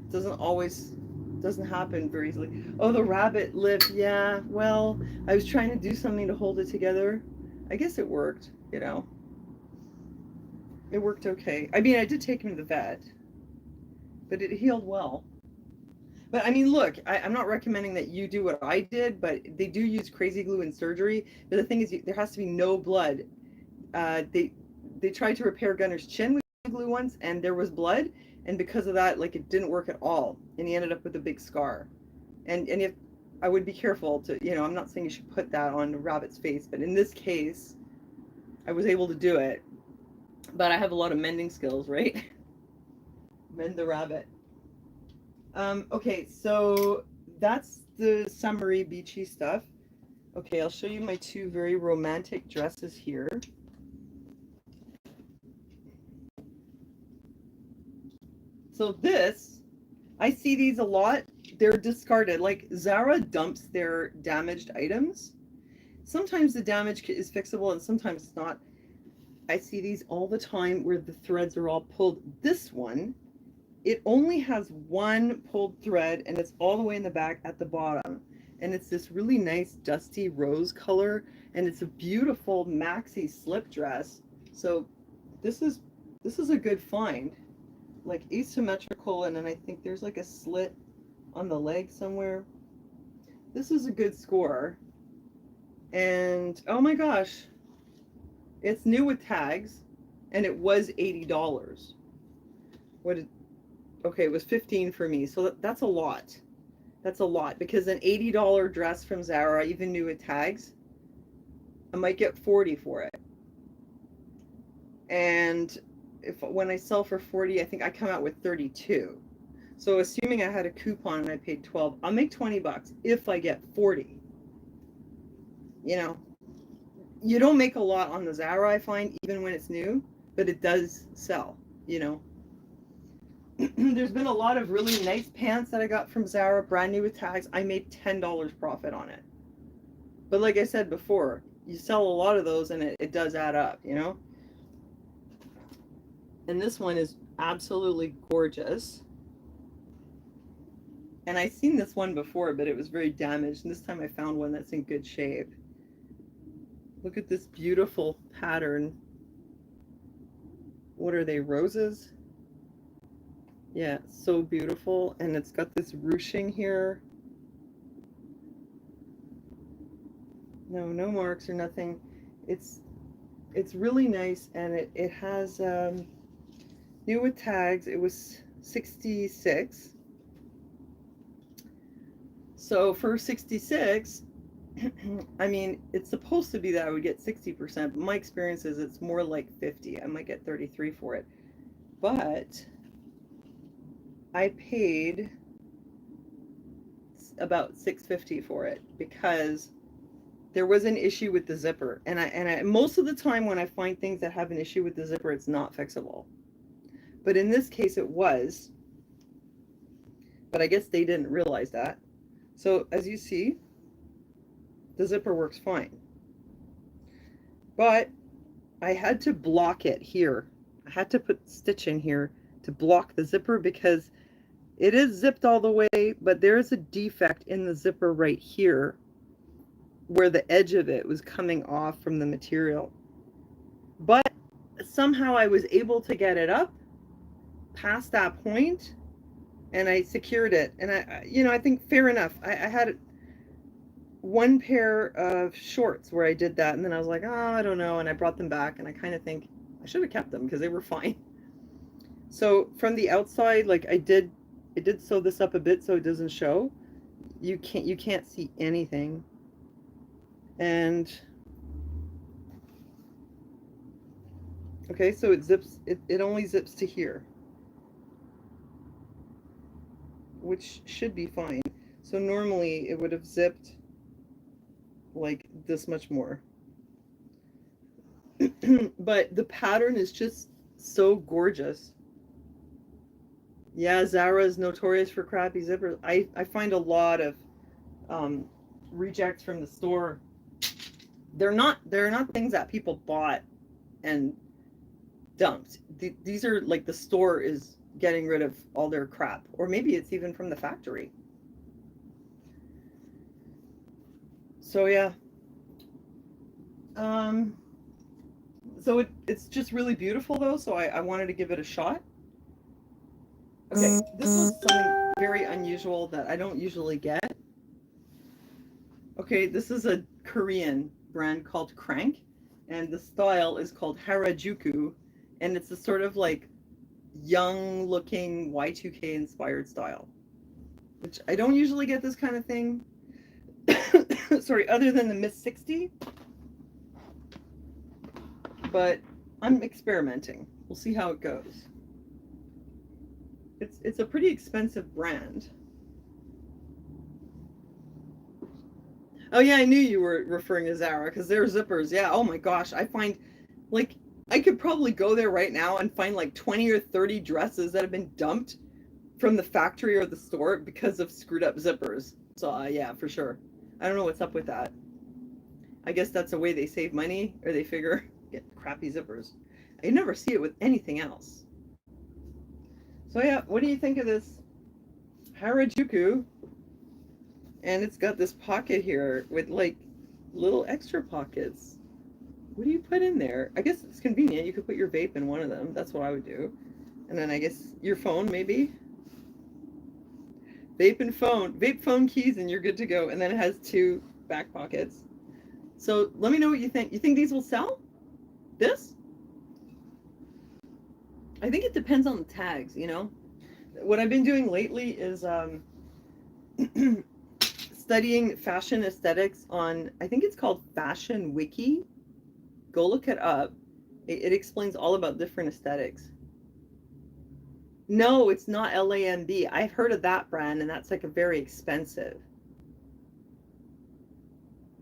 A: doesn't happen very easily. Oh, the rabbit lip. Yeah, well, I was trying to do something to hold it together. I guess it worked, you know. It worked okay. I mean, I did take him to the vet, but it healed well. But I mean, look, I'm not recommending that you do what I did, but they do use crazy glue in surgery. But the thing is, there has to be no blood. They tried to repair Gunner's chin with glue once, and there was blood, and because of that, like, it didn't work at all, and he ended up with a big scar. And if I would be careful to, you know, I'm not saying you should put that on a rabbit's face, but in this case, I was able to do it. But I have a lot of mending skills, right? Mend the rabbit. Okay, so that's the summery beachy stuff. Okay, I'll show you my two very romantic dresses here. So this, I see these a lot. They're discarded. Like, Zara dumps their damaged items. Sometimes the damage is fixable and sometimes it's not. I see these all the time where the threads are all pulled. This one, it only has one pulled thread and it's all the way in the back at the bottom. And it's this really nice dusty rose color, and it's a beautiful maxi slip dress. So this is a good find. Like, asymmetrical, and then I think there's like a slit on the leg somewhere. This is a good score. And oh my gosh, it's new with tags, and it was $80. Okay, it was 15 for me, so that's a lot. That's a lot, because an $80 dress from Zara, even new with tags, I might get 40 for it. And when I sell for 40, I think I come out with 32. So assuming I had a coupon and I paid 12, I'll make 20 bucks if I get 40. You know, you don't make a lot on the Zara, I find, even when it's new, but it does sell, you know. There's been a lot of really nice pants that I got from Zara, brand new with tags. I made $10 profit on it. But like I said before, you sell a lot of those and it does add up, you know. And this one is absolutely gorgeous. And I've seen this one before, but it was very damaged. And this time I found one that's in good shape. Look at this beautiful pattern. What are they, roses? Yeah, so beautiful. And it's got this ruching here. No marks or nothing. It's really nice, and it has new with tags. It was 66. So for 66, I mean, it's supposed to be that I would get 60%, but my experience is it's more like 50. I might get 33 for it. But I paid about $6.50 for it because there was an issue with the zipper. And I most of the time when I find things that have an issue with the zipper, it's not fixable. But in this case it was. But I guess they didn't realize that. So as you see, the zipper works fine. But I had to block it here. I had to put stitch in here to block the zipper because it is zipped all the way, but there is a defect in the zipper right here where the edge of it was coming off from the material. But somehow I was able to get it up past that point, and I secured it. And I think fair enough. I had one pair of shorts where I did that, and then I was like, oh, I don't know, and I brought them back, and I kind of think I should have kept them because they were fine. So from the outside, like I did sew this up a bit so it doesn't show. You can't see anything. And Okay, so it zips, it only zips to here, which should be fine. So normally it would have zipped like this much more. But the pattern is just so gorgeous. Yeah, Zara is notorious for crappy zippers. I find a lot of um, rejects from the store. They're not things that people bought and dumped. These are like the store is getting rid of all their crap, or maybe it's even from the factory. So yeah, um, so it's just really beautiful though. So I wanted to give it a shot. Okay, this was something very unusual that I don't usually get. Okay, this is a Korean brand called Crank, and the style is called Harajuku, and it's a sort of like young looking Y2K inspired style, which I don't usually get this kind of thing. Sorry, other than the Miss 60, but I'm experimenting. We'll see how it goes. It's a pretty expensive brand. Oh yeah, I knew you were referring to Zara because they're zippers. Yeah. Oh my gosh, I find like I could probably go there right now and find like 20 or 30 dresses that have been dumped from the factory or the store because of screwed up zippers. So yeah, for sure. I don't know what's up with that. I guess that's a way they save money, or they figure get crappy zippers. I never see it with anything else. So yeah, what do you think of this Harajuku? And it's got this pocket here with like little extra pockets. What do you put in there? I guess it's convenient. You could put your vape in one of them. That's what I would do. And then I guess your phone, maybe. Vape phone keys, and you're good to go. And then it has two back pockets. So let me know what you think. You think these will sell? This? I think it depends on the tags, you know? What I've been doing lately is studying fashion aesthetics on, I think it's called Fashion Wiki. Go look it up. It explains all about different aesthetics. No, it's not LAMB. I've heard of that brand, and that's like a very expensive.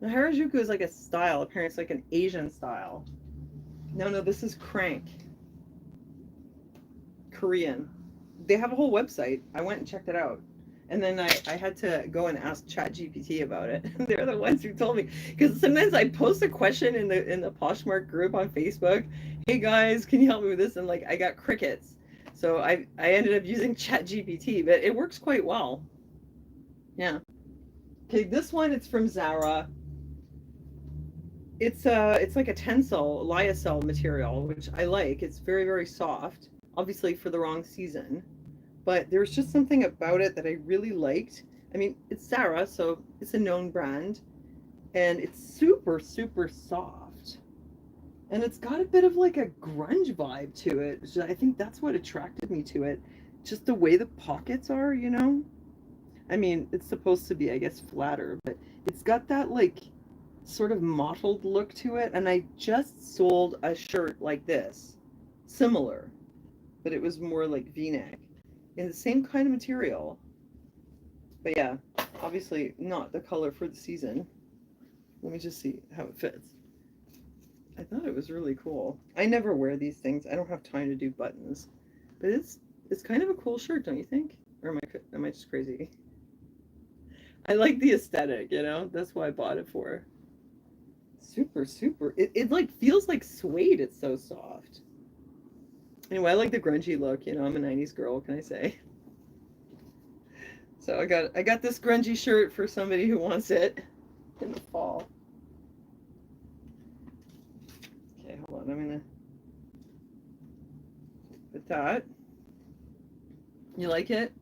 A: The Harajuku is like a style. Apparently, it's like an Asian style. No, this is Crank. Korean. They have a whole website. I went and checked it out. And then I had to go and ask ChatGPT about it. They're the ones who told me. Because sometimes I post a question in the Poshmark group on Facebook. Hey guys, can you help me with this? And like I got crickets. So I ended up using ChatGPT, but it works quite well. Yeah. Okay, this one, it's from Zara. It's like a tensile lyocell material, which I like. It's very, very soft, obviously for the wrong season. But there's just something about it that I really liked. I mean, it's Zara, so it's a known brand. And it's super, super soft. And it's got a bit of like a grunge vibe to it. I think that's what attracted me to it. Just the way the pockets are, you know? I mean, it's supposed to be, I guess, flatter, but it's got that like sort of mottled look to it. And I just sold a shirt like this, similar, but it was more like V-neck, in the same kind of material. But yeah, obviously not the color for the season. Let me just see how it fits. I thought it was really cool. I never wear these things. I don't have time to do buttons. But it's kind of a cool shirt, don't you think? Or am I just crazy? I like the aesthetic, you know? That's why I bought it for. Super, super. It like feels like suede. It's so soft. Anyway, I like the grungy look, you know? I'm a 90s girl, what can I say? So I got this grungy shirt for somebody who wants it in the fall. Okay, hold on. I'm gonna put that. You like it?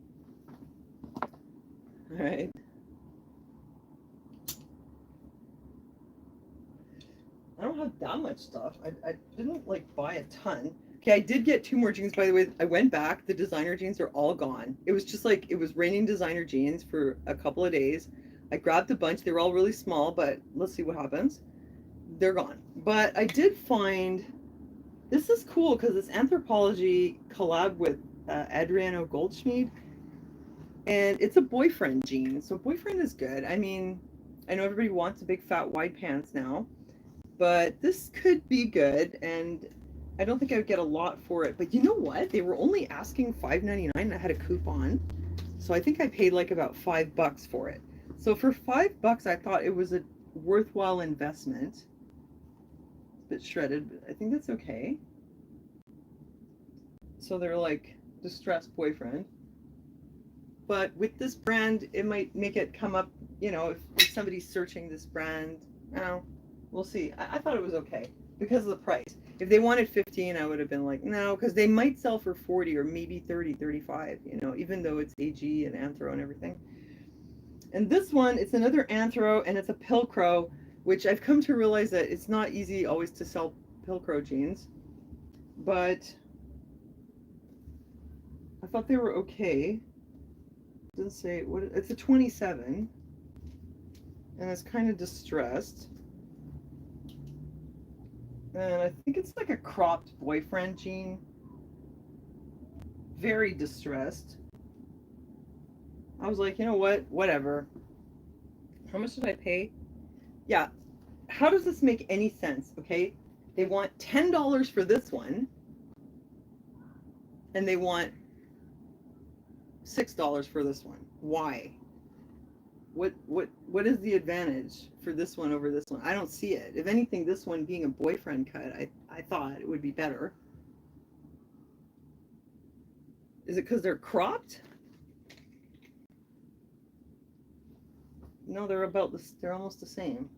A: All right. I don't have that much stuff. I didn't like buy a ton. Okay, I did get 2 more jeans, by the way. I went back. The designer jeans are all gone. It was just like, it was raining designer jeans for a couple of days. I grabbed a bunch. They were all really small, but let's see what happens. They're gone. But I did find This is cool because it's Anthropology collab with Adriano Goldschmied, and it's a boyfriend jean. So boyfriend is good. I mean, I know everybody wants a big fat wide pants now, but this could be good, and I don't think I would get a lot for it. But you know what? They were only asking $5.99. I had a coupon, so I think I paid like about $5 for it. So for $5, I thought it was a worthwhile investment. It's a bit shredded, but I think that's okay. So they're like distressed boyfriend. But with this brand, it might make it come up, you know, if somebody's searching this brand, we'll see. I thought it was okay because of the price. If they wanted 15, I would have been like, no, because they might sell for 40 or maybe 30, 35, you know, even though it's AG and Anthro and everything. And this one, it's another Anthro, and it's a Pilcrow, which I've come to realize that it's not easy always to sell Pilcrow jeans, but I thought they were okay. It doesn't say what it's a 27, and it's kind of distressed. And I think it's like a cropped boyfriend jean. Very distressed. I was like, you know what? Whatever. How much did I pay? Yeah. How does this make any sense? Okay. They want $10 for this one, and they want $6 for this one. Why? What is the advantage for this one over this one? I don't see it. If anything, this one being a boyfriend cut, I thought it would be better. Is it because they're cropped? No, they're about this. They're almost the same.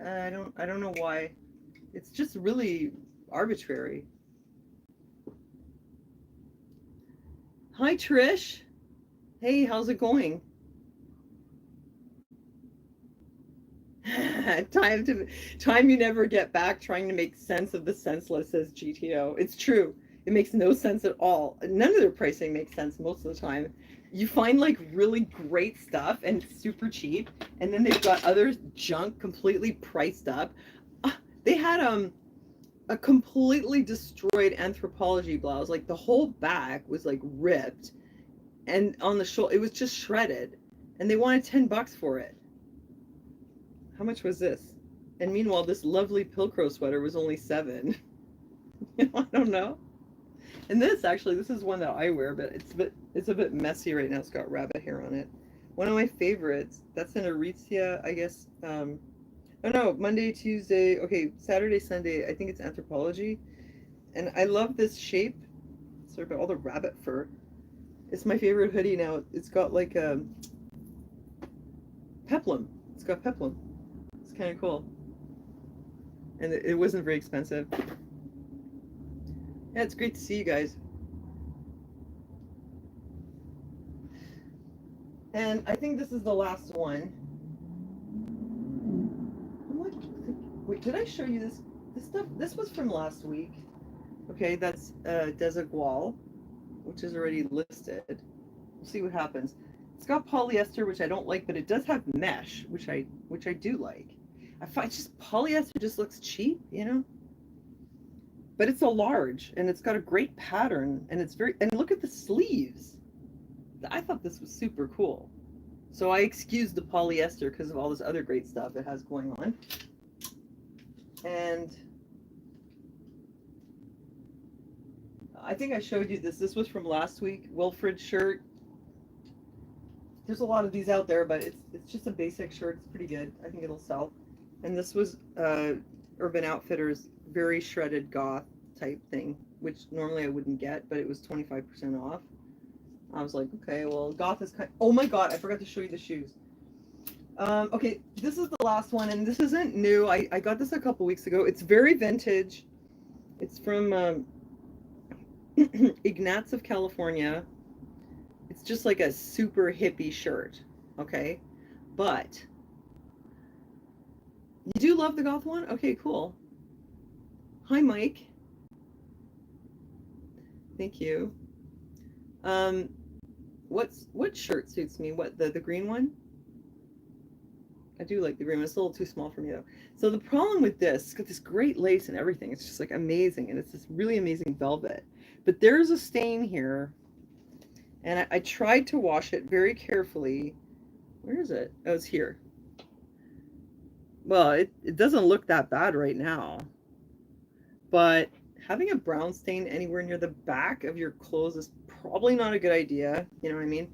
A: I don't know why. It's just really arbitrary. Hi, Trish. Hey, how's it going? Time you never get back, trying to make sense of the senseless, says GTO. It's true. It makes no sense at all. None of their pricing makes sense most of the time. You find like really great stuff and it's super cheap, and then they've got other junk completely priced up. They had a completely destroyed Anthropology blouse. Like the whole back was like ripped, and on the shoulder it was just shredded, and they wanted $10 for it. How much was this? And meanwhile, this lovely Pilcrow sweater was only $7. I don't know. And this is one that I wear, but it's a bit messy right now. It's got rabbit hair on it. One of my favorites. That's an Aritzia, I guess. Oh no, Monday, Tuesday. Okay, Saturday, Sunday. I think it's Anthropology, and I love this shape. Sorry about all the rabbit fur. It's my favorite hoodie now. It's got like a peplum. It's got peplum. Kind of cool, and it wasn't very expensive. Yeah, it's great to see you guys. And I think this is the last one. Wait, did I show you this stuff? This was from last week. Okay, that's Desigual, which is already listed. We'll see what happens. It's got polyester, which I don't like, but it does have mesh, which I do like. I find just polyester just looks cheap, you know. But it's a large, and it's got a great pattern, and and look at the sleeves. I thought this was super cool. So I excused the polyester because of all this other great stuff it has going on. And I think I showed you this. This was from last week. Wilfred shirt. There's a lot of these out there, but it's just a basic shirt. It's pretty good. I think it'll sell. And this was Urban Outfitters very shredded goth type thing, which normally I wouldn't get, but it was 25% off. I was like, okay, well, goth is kind. Oh my god, I forgot to show you the shoes. Okay, this is the last one, and this isn't new. I got this a couple weeks ago. It's very vintage. It's from Ignatz of California. It's just like a super hippie shirt, okay? But you do love the goth one? Okay, cool. Hi, Mike. Thank you. What shirt suits me? What, the green one? I do like the green one. It's a little too small for me though. So the problem with this, it's got this great lace and everything. It's just like amazing. And it's this really amazing velvet. But there's a stain here. And I tried to wash it very carefully. Where is it? Oh, it's here. Well, it doesn't look that bad right now. But having a brown stain anywhere near the back of your clothes is probably not a good idea. You know what I mean?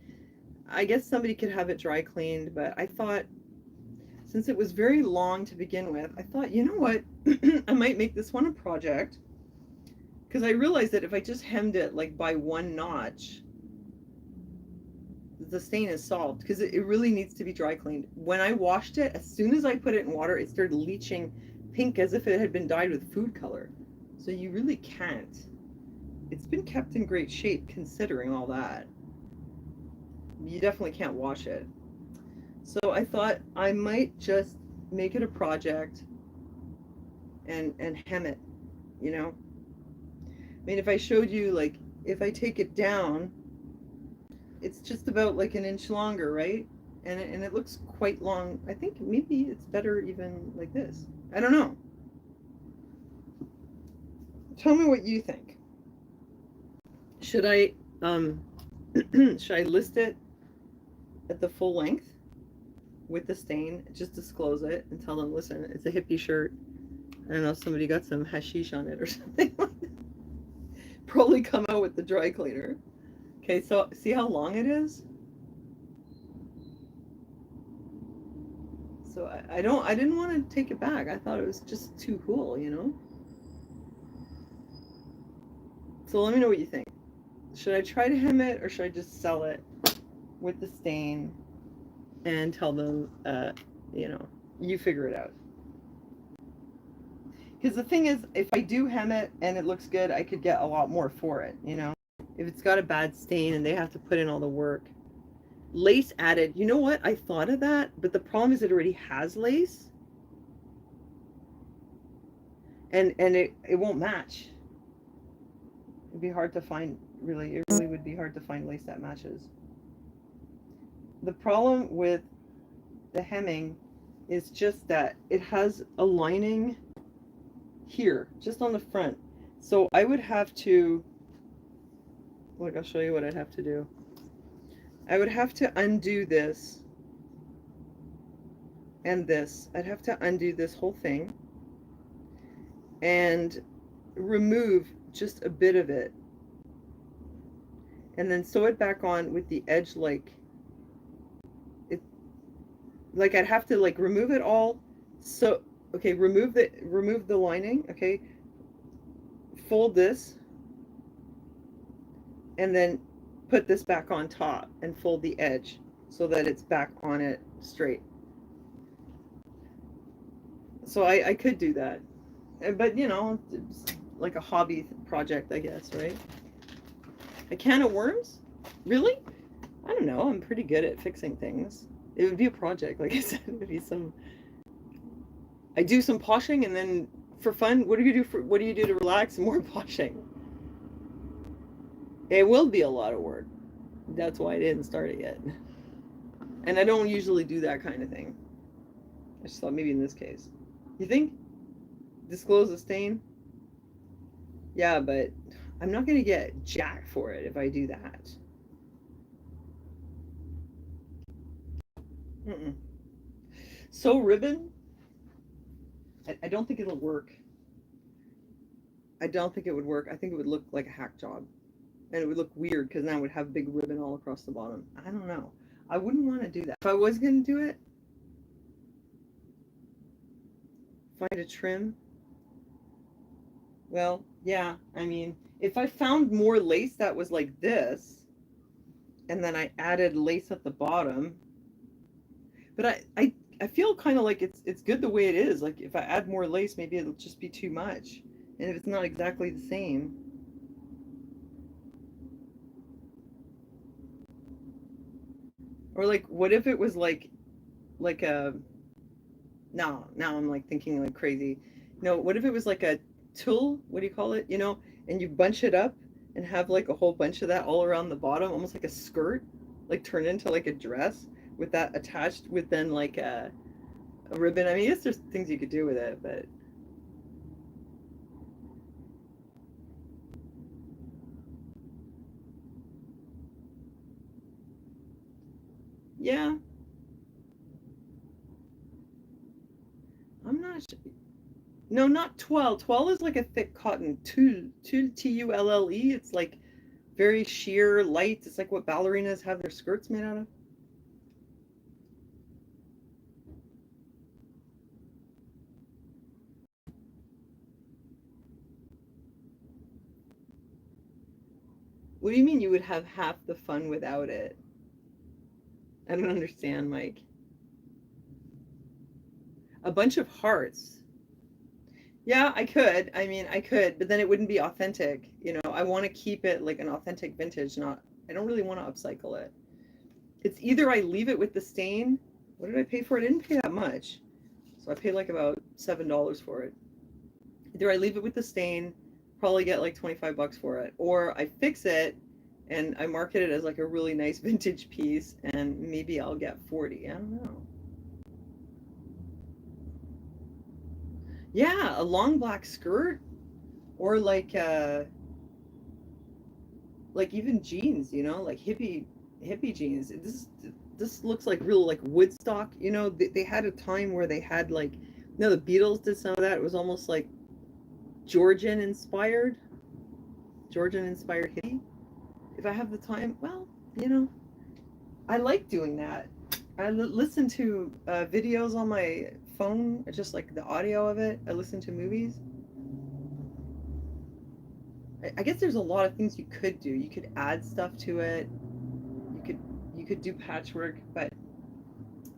A: I guess somebody could have it dry cleaned, but I thought, since it was very long to begin with, I thought, you know what? I might make this one a project. Because I realized that if I just hemmed it like by one notch, the stain is solved. Because it really needs to be dry cleaned. When I washed it, as soon as I put it in water, it started leaching pink as if it had been dyed with food color. So you really can't. It's been kept in great shape considering all that. You definitely can't wash it. So I thought I might just make it a project and hem it, you know? I mean, if I showed you, like, if I take it down, it's just about like an inch longer, right? And it looks quite long. I think maybe it's better even like this. I don't know. Tell me what you think. Should I should I list it at the full length with the stain, just disclose it and tell them, listen, it's a hippie shirt. I don't know if somebody got some hashish on it or something like that. Probably come out with the dry cleaner. Okay, so see how long it is? So I didn't want to take it back. I thought it was just too cool, you know? So let me know what you think. Should I try to hem it or should I just sell it with the stain and tell them, you know, you figure it out? Because the thing is, if I do hem it and it looks good, I could get a lot more for it, you know? If it's got a bad stain and they have to put in all the work. Lace added, you know what? I thought of that, but the problem is it already has lace. And it won't match. It'd be hard to find, really. It really would be hard to find lace that matches. The problem with the hemming is just that it has a lining here, just on the front. So I would have to, look, I'll show you what I'd have to do. I would have to undo this and this. I'd have to undo this whole thing and remove just a bit of it and then sew it back on with the edge like it, like I'd have to like remove it all. So okay, remove the lining, okay, fold this and then put this back on top and fold the edge so that it's back on it straight. So I could do that, but you know, it's like a hobby project, I guess, right? A can of worms? Really? I don't know. I'm pretty good at fixing things. It would be a project, like I said. It would be some. I do some poshing, and then for fun, what do you do to relax? More poshing. It will be a lot of work. That's why I didn't start it yet. And I don't usually do that kind of thing. I just thought maybe in this case. You think? Disclose the stain? Yeah, but I'm not going to get jack for it if I do that. So ribbon, I don't think it'll work. I don't think it would work. I think it would look like a hack job. And it would look weird because then I would have big ribbon all across the bottom. I don't know. I wouldn't want to do that. If I was going to do it, find a trim. Well, yeah, I mean, if I found more lace that was like this, and then I added lace at the bottom, but I feel kind of like it's good the way it is. Like if I add more lace, maybe it'll just be too much. And if it's not exactly the same. Or like, what if it was like a, no, now I'm like thinking like crazy. No, what if it was like a tulle, what do you call it, you know, and you bunch it up and have like a whole bunch of that all around the bottom, almost like a skirt, like turn into like a dress with that attached with then like a A ribbon. I mean, yes, there's things you could do with it, but yeah, I'm not sure. No, not tulle. Tulle is like a thick cotton. Tulle. It's like very sheer, light. It's like what ballerinas have their skirts made out of. What do you mean you would have half the fun without it? I don't understand, Mike. A bunch of hearts. Yeah, I could. I mean, I could, but then it wouldn't be authentic. You know, I want to keep it like an authentic vintage, not, I don't really want to upcycle it. It's either I leave it with the stain. What did I pay for it? I didn't pay that much. So I paid like about $7 for it. Either I leave it with the stain, probably get like 25 bucks for it, or I fix it and I market it as like a really nice vintage piece and maybe I'll get 40. I don't know. Yeah, a long black skirt or like even jeans, you know, like hippie jeans. This looks like real like Woodstock, you know, they had a time where they had like, you know, the Beatles did some of that. It was almost like Georgian inspired hippie. If I have the time, well, you know, I like doing that. I listen to videos on my phone, just like the audio of it. I listen to movies. I guess there's a lot of things you could do. You could add stuff to it. You could you could do patchwork, but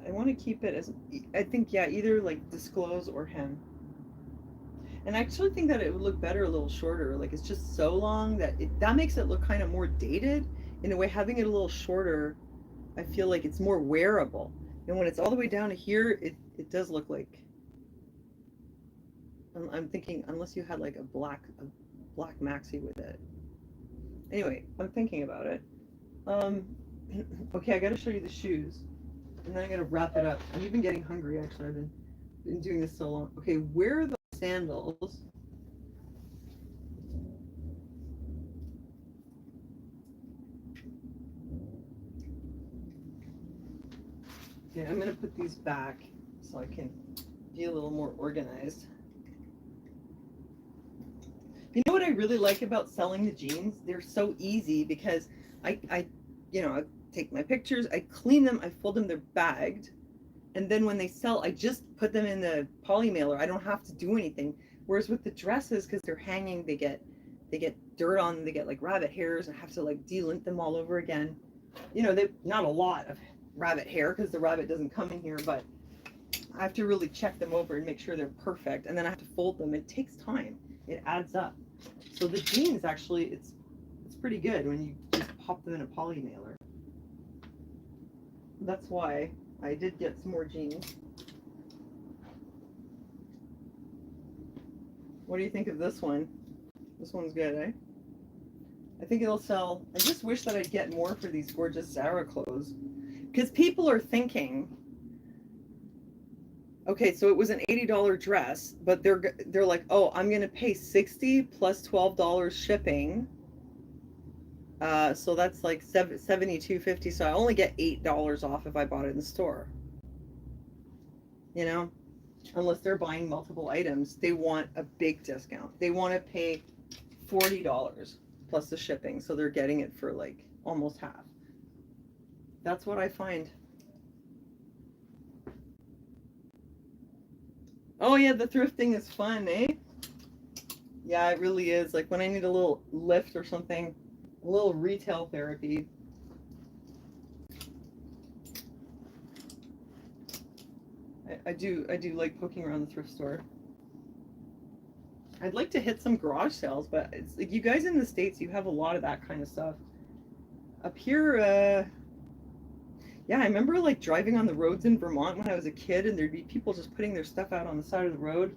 A: I want to keep it as, I think, yeah, either like disclose or hem. And I actually think that it would look better a little shorter. Like it's just so long that that makes it look kind of more dated. In a way, having it a little shorter, I feel like it's more wearable. And when it's all the way down to here, it does look like, I'm thinking unless you had like a black maxi with it. Anyway, I'm thinking about it. Um, okay, I got to show you the shoes, and then I got to wrap it up. I'm even getting hungry. Actually, I've been doing this so long. Okay, where are the sandals? Okay, I'm gonna put these back so I can be a little more organized. You know what I really like about selling the jeans? They're so easy because I I take my pictures, I clean them, I fold them, they're bagged, and then when they sell, I just put them in the poly mailer. I don't have to do anything. Whereas with the dresses, because they're hanging, they get dirt on them, they get like rabbit hairs, and I have to like delint them all over again. You know, they not a lot of rabbit hair because the rabbit doesn't come in here, but I have to really check them over and make sure they're perfect, and then I have to fold them. It takes time. It adds up. So the jeans actually, it's pretty good when you just pop them in a poly mailer. That's why I did get some more jeans. What do you think of this one? This one's good, eh? I think it'll sell. I just wish that I'd get more for these gorgeous Zara clothes. Because people are thinking, okay, so it was an $80 dress, but they're like, oh, I'm gonna pay 60 plus $12 shipping. So that's like 72.50. So I only get $8 off if I bought it in the store. You know, unless they're buying multiple items, they want a big discount. They want to pay $40 plus the shipping, so they're getting it for like almost half. That's what I find. Oh yeah, the thrifting is fun, eh? Yeah, it really is. Like when I need a little lift or something, a little retail therapy. I do like poking around the thrift store. I'd like to hit some garage sales, but it's like you guys in the States, you have a lot of that kind of stuff. Up here, yeah, I remember like driving on the roads in Vermont when I was a kid, and there'd be people just putting their stuff out on the side of the road.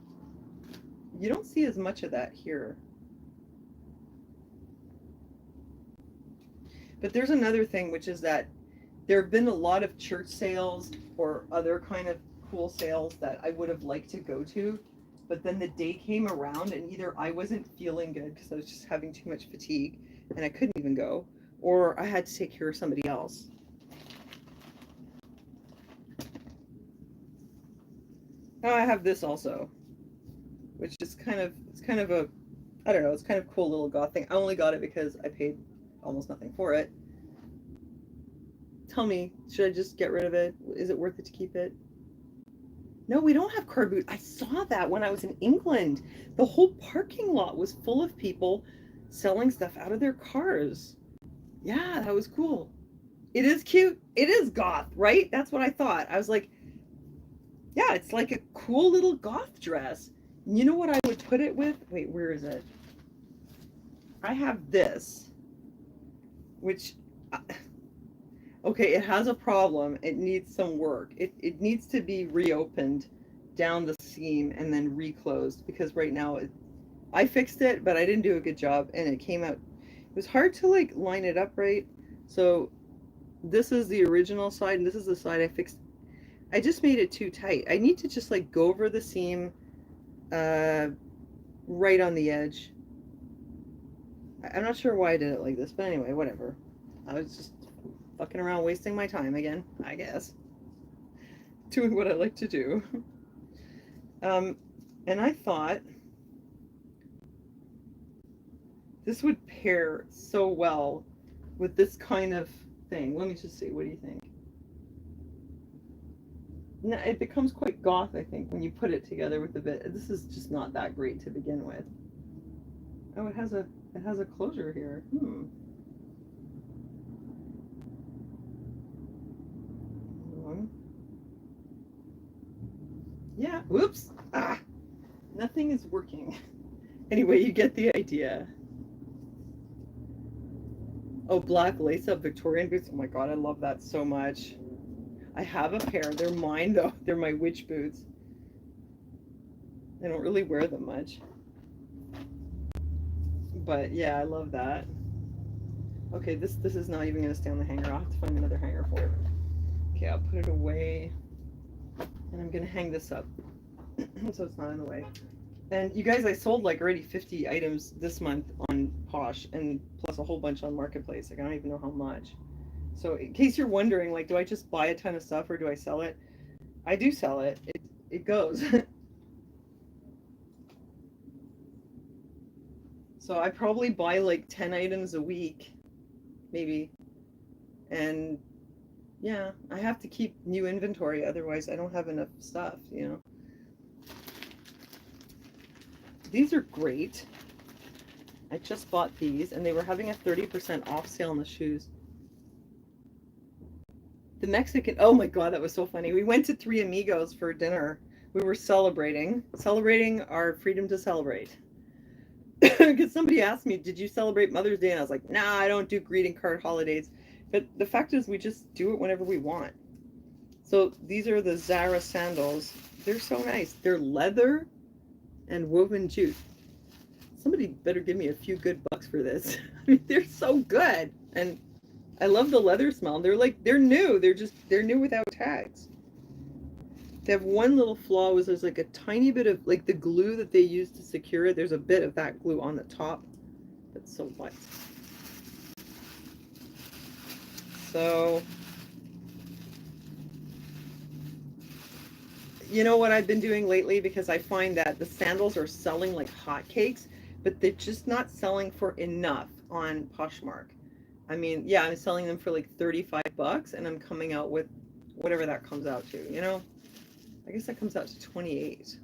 A: You don't see as much of that here. But there's another thing, which is that there have been a lot of church sales or other kind of cool sales that I would have liked to go to, but then the day came around and either I wasn't feeling good because I was just having too much fatigue and I couldn't even go, or I had to take care of somebody else. Now I have this also, which is it's kind of a, I don't know, it's kind of cool little goth thing. I only got it because I paid almost nothing for it. Tell me, should I just get rid of it? Is it worth it to keep it? No, we don't have car boot. I saw that when I was in England. The whole parking lot was full of people selling stuff out of their cars. Yeah, that was cool. It is cute. It is goth, right? That's what I thought. I was like, yeah, it's like a cool little goth dress. You know what I would put it with? Wait, where is it? I have this, which, okay, it has a problem. It needs some work. It needs to be reopened down the seam and then reclosed, because right now I fixed it, but I didn't do a good job and it came out. It was hard to like line it up right. So this is the original side and this is the side I fixed. I just made it too tight. I need to just like go over the seam right on the edge. I'm not sure why I did it like this, but anyway, whatever. I was just fucking around wasting my time again, I guess. Doing what I like to do. And I thought this would pair so well with this kind of thing. Let me just see, what do you think? No, it becomes quite goth, I think, when you put it together with a bit. This is just not that great to begin with. Oh, it has a closure here. Yeah, whoops. Ah, nothing is working. Anyway, you get the idea. Oh, black lace-up Victorian boots. Oh my god, I love that so much. I have a pair. They're mine, though. They're my witch boots. I don't really wear them much. But yeah, I love that. Okay, this is not even going to stay on the hanger. I'll have to find another hanger for it. Okay, I'll put it away. And I'm going to hang this up so it's not in the way. And you guys, I sold like already 50 items this month on Posh, and plus a whole bunch on Marketplace. Like, I don't even know how much. So in case you're wondering, like, do I just buy a ton of stuff or do I sell it? I do sell it. It goes. So I probably buy like 10 items a week, maybe. And yeah, I have to keep new inventory, otherwise I don't have enough stuff, you know. These are great. I just bought these and they were having a 30% off sale on the shoes. The Mexican, oh my god, that was so funny. We went to Three Amigos for dinner. We were celebrating our freedom to celebrate. Because somebody asked me, did you celebrate Mother's Day? And I was like, nah, I don't do greeting card holidays. But the fact is, we just do it whenever we want. So these are the Zara sandals. They're so nice. They're leather and woven jute. Somebody better give me a few good bucks for this. I mean, they're so good. And I love the leather smell. They're new. They're new without tags. They have one little flaw, was there's like a tiny bit of like the glue that they use to secure it. There's a bit of that glue on the top. That's so light. So, you know what I've been doing lately, because I find that the sandals are selling like hotcakes, but they're just not selling for enough on Poshmark. I mean, yeah, I'm selling them for like 35 bucks and I'm coming out with whatever that comes out to, you know? I guess that comes out to 28.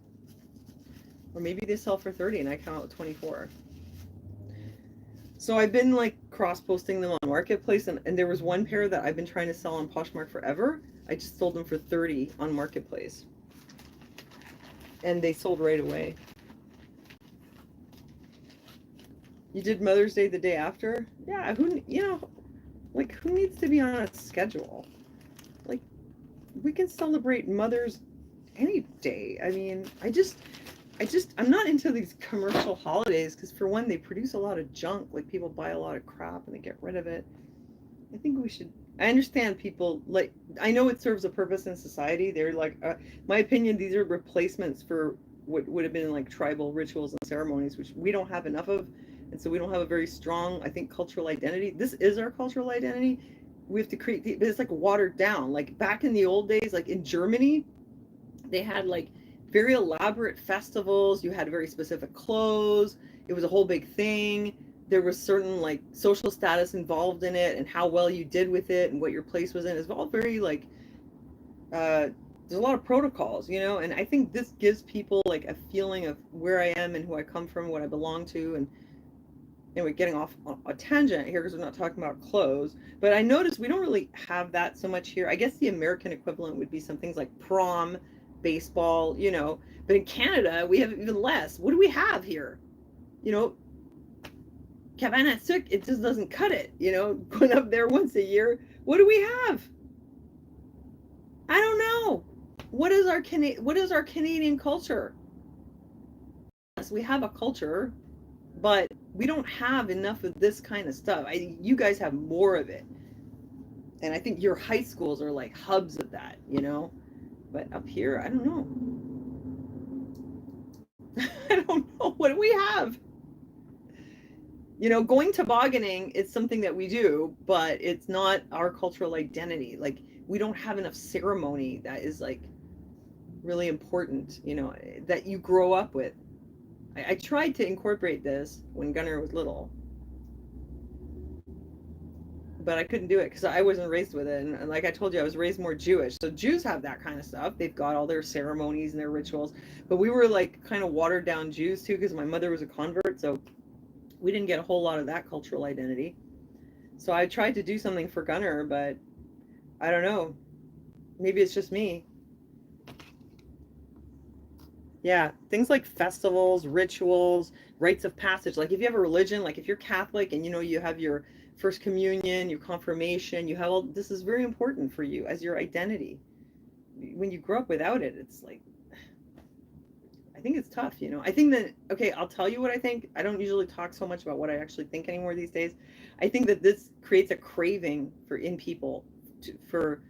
A: Or maybe they sell for 30 and I come out with 24. So I've been like cross-posting them on Marketplace, and there was one pair that I've been trying to sell on Poshmark forever. I just sold them for 30 on Marketplace. And they sold right away. You did Mother's Day the day after? Yeah, who needs to be on a schedule? Like, we can celebrate Mother's any day. I mean, I'm not into these commercial holidays, because for one, they produce a lot of junk. Like, people buy a lot of crap and they get rid of it. I think we should I understand people like, I know it serves a purpose in society. They're like, my opinion, these are replacements for what would have been like tribal rituals and ceremonies, which we don't have enough of. And so we don't have a very strong, I think, cultural identity. This is our cultural identity. We have to create but it's like watered down. Like back in the old days, like in Germany, they had like very elaborate festivals. You had very specific clothes. It was a whole big thing. There was certain like social status involved in it and how well you did with it and what your place was in. It's all very like there's a lot of protocols, you know, and I think this gives people like a feeling of where I am and who I come from, what I belong to. And anyway, getting off a tangent here because we're not talking about clothes, but I noticed we don't really have that so much here. I guess the American equivalent would be some things like prom, baseball, you know, but in Canada we have even less. What do we have here? You know, Cabana Suc, it just doesn't cut it, you know, going up there once a year. What do we have? I don't know. What is our Canadian culture? Yes, we have a culture, but we don't have enough of this kind of stuff. You guys have more of it. And I think your high schools are like hubs of that, you know? But up here, I don't know. I don't know. What do we have? You know, going tobogganing is something that we do, but it's not our cultural identity. Like, we don't have enough ceremony that is like really important, you know, that you grow up with. I tried to incorporate this when Gunnar was little, but I couldn't do it because I wasn't raised with it. And like I told you, I was raised more Jewish. So Jews have that kind of stuff. They've got all their ceremonies and their rituals. But we were like kind of watered down Jews too because my mother was a convert. So we didn't get a whole lot of that cultural identity. So I tried to do something for Gunnar, but I don't know. Maybe it's just me. Yeah, things like festivals, rituals, rites of passage. Like if you have a religion, like if you're Catholic and you know you have your first communion, your confirmation, you have all this is very important for you as your identity. When you grow up without it, it's like I think it's tough, you know. I think that okay, I'll tell you what I think. I don't usually talk so much about what I actually think anymore these days. I think that this creates a craving for in people for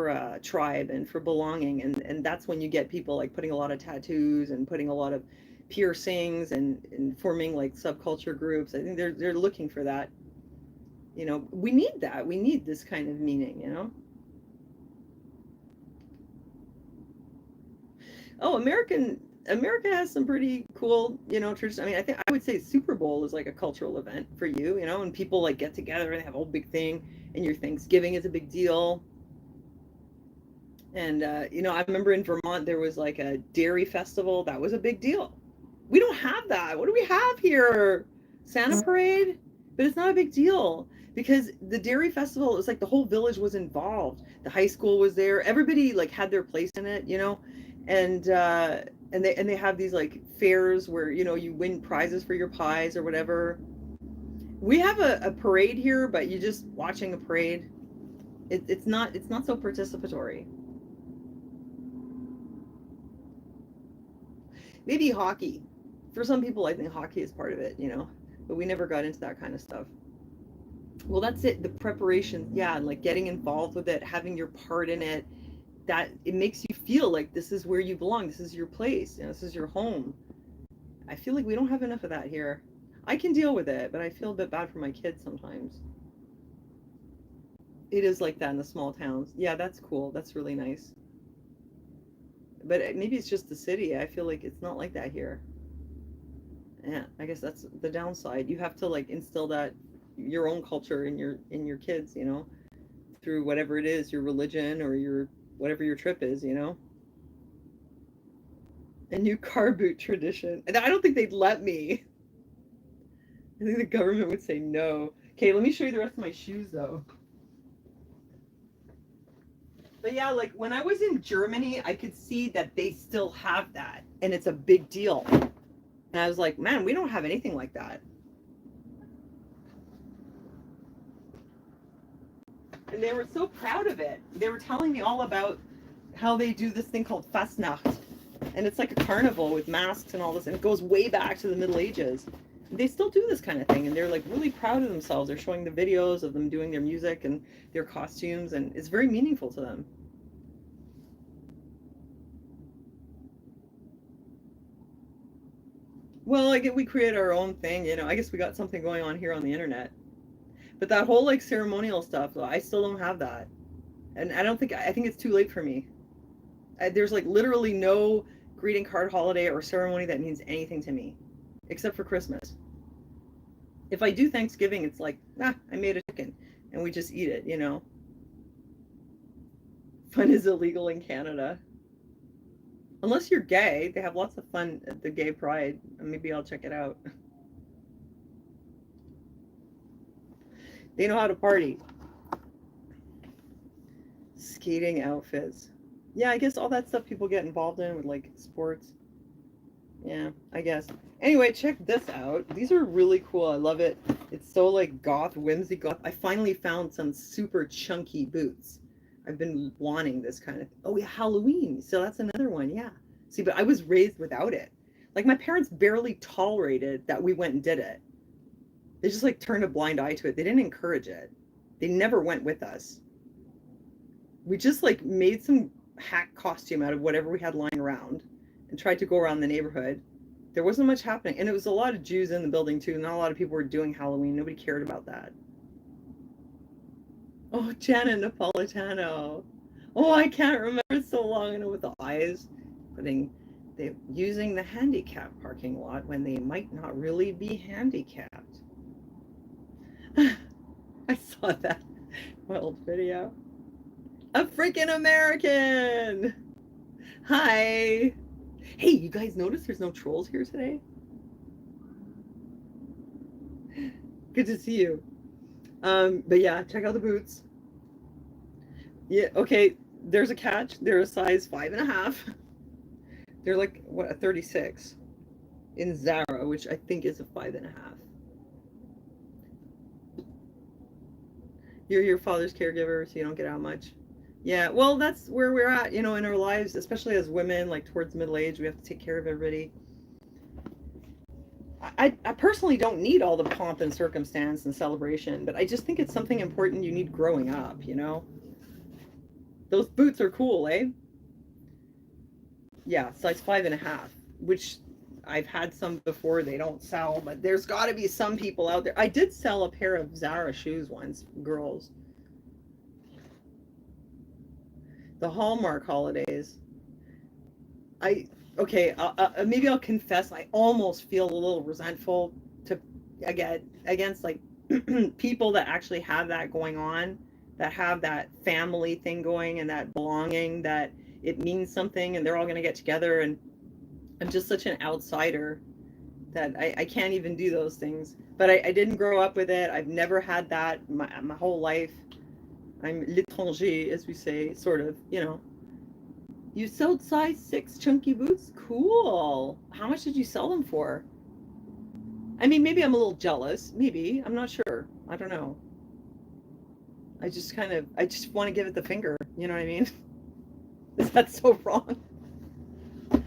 A: a tribe and for belonging, and that's when you get people like putting a lot of tattoos and putting a lot of piercings and forming like subculture groups. I think they're looking for that, you know. We need that, we need this kind of meaning, you know. Oh, America has some pretty cool, you know, traditions. I mean, I think I would say Super Bowl is like a cultural event for you, you know, and people like get together and have a whole big thing, and your Thanksgiving is a big deal. And, you know, I remember in Vermont, there was like a dairy festival. That was a big deal. We don't have that. What do we have here? Santa Parade? But it's not a big deal because the dairy festival, it was like the whole village was involved. The high school was there. Everybody like had their place in it, you know? And they have these like fairs where, you know, you win prizes for your pies or whatever. We have a parade here, but you're just watching a parade. It's not so participatory. Maybe hockey. For some people, I think hockey is part of it, you know, but we never got into that kind of stuff. Well, that's it. The preparation, yeah, and like getting involved with it, having your part in it, that it makes you feel like this is where you belong. This is your place. You know, this is your home. I feel like we don't have enough of that here. I can deal with it, but I feel a bit bad for my kids sometimes. It is like that in the small towns. Yeah, that's cool. That's really nice. But maybe it's just the city. I feel like it's not like that here. Yeah, I guess that's the downside. You have to like instill that your own culture in your kids, you know, through whatever it is, your religion or your whatever your trip is, you know. A new car boot tradition. And I don't think they'd let me. I think the government would say no. Okay, let me show you the rest of my shoes though. But yeah, like when I was in Germany, I could see that they still have that and it's a big deal. And I was like, man, we don't have anything like that. And they were so proud of it. They were telling me all about how they do this thing called Fastnacht. And it's like a carnival with masks and all this. And it goes way back to the Middle Ages. they still do this kind of thing, and they're like really proud of themselves. They're showing the videos of them doing their music and their costumes, and it's very meaningful to them. Well, I get we create our own thing, you know. I guess we got something going on here on the internet. But that whole like ceremonial stuff, though, I still don't have that. And I think it's too late for me. There's like literally no greeting card, holiday, or ceremony that means anything to me, except for Christmas. If I do Thanksgiving, it's like, I made a chicken and we just eat it, you know. Fun is illegal in Canada. Unless you're gay, they have lots of fun at the gay pride. Maybe I'll check it out. They know how to party. Skating outfits. Yeah, I guess all that stuff people get involved in with like sports. Yeah, I guess. Anyway, check this out. These are really cool. I love it. It's so like goth, whimsy goth. I finally found some super chunky boots. I've been wanting this kind of. Oh yeah, Halloween. So that's another one. Yeah. See, but I was raised without it. Like my parents barely tolerated that we went and did it. They just like turned a blind eye to it. They didn't encourage it. They never went with us. We just like made some hack costume out of whatever we had lying around and tried to go around the neighborhood. There wasn't much happening. And it was a lot of Jews in the building too. Not a lot of people were doing Halloween. Nobody cared about that. Oh, Janet Napolitano. Oh, I can't remember so long. I know with the eyes. They using the handicap parking lot when they might not really be handicapped. I saw that old video. A freaking American! Hi! Hey, you guys notice there's no trolls here today? Good to see you. But yeah, check out the boots. Yeah, okay, there's a catch. They're a size 5.5. They're like, what, a 36 in Zara, which I think is a 5.5. You're your father's caregiver, so you don't get out much. Yeah, well, that's where we're at, you know, in our lives, especially as women, like towards middle age, we have to take care of everybody. I personally don't need all the pomp and circumstance and celebration, but I just think it's something important you need growing up, you know? Those boots are cool, eh? Yeah, size 5.5, which I've had some before. They don't sell, but there's got to be some people out there. I did sell a pair of Zara shoes once, girls. The Hallmark holidays. Okay, maybe I'll confess. I almost feel a little resentful against like people that actually have that going on, that have that family thing going and that belonging, that it means something and they're all going to get together, and I'm just such an outsider that I can't even do those things. But I didn't grow up with it. I've never had that my whole life. I'm l'étranger, as we say, sort of, you know. You sold size 6 chunky boots? Cool. How much did you sell them for? I mean, maybe I'm a little jealous. Maybe. I'm not sure. I don't know. I just want to give it the finger. You know what I mean? Is that so wrong? I'm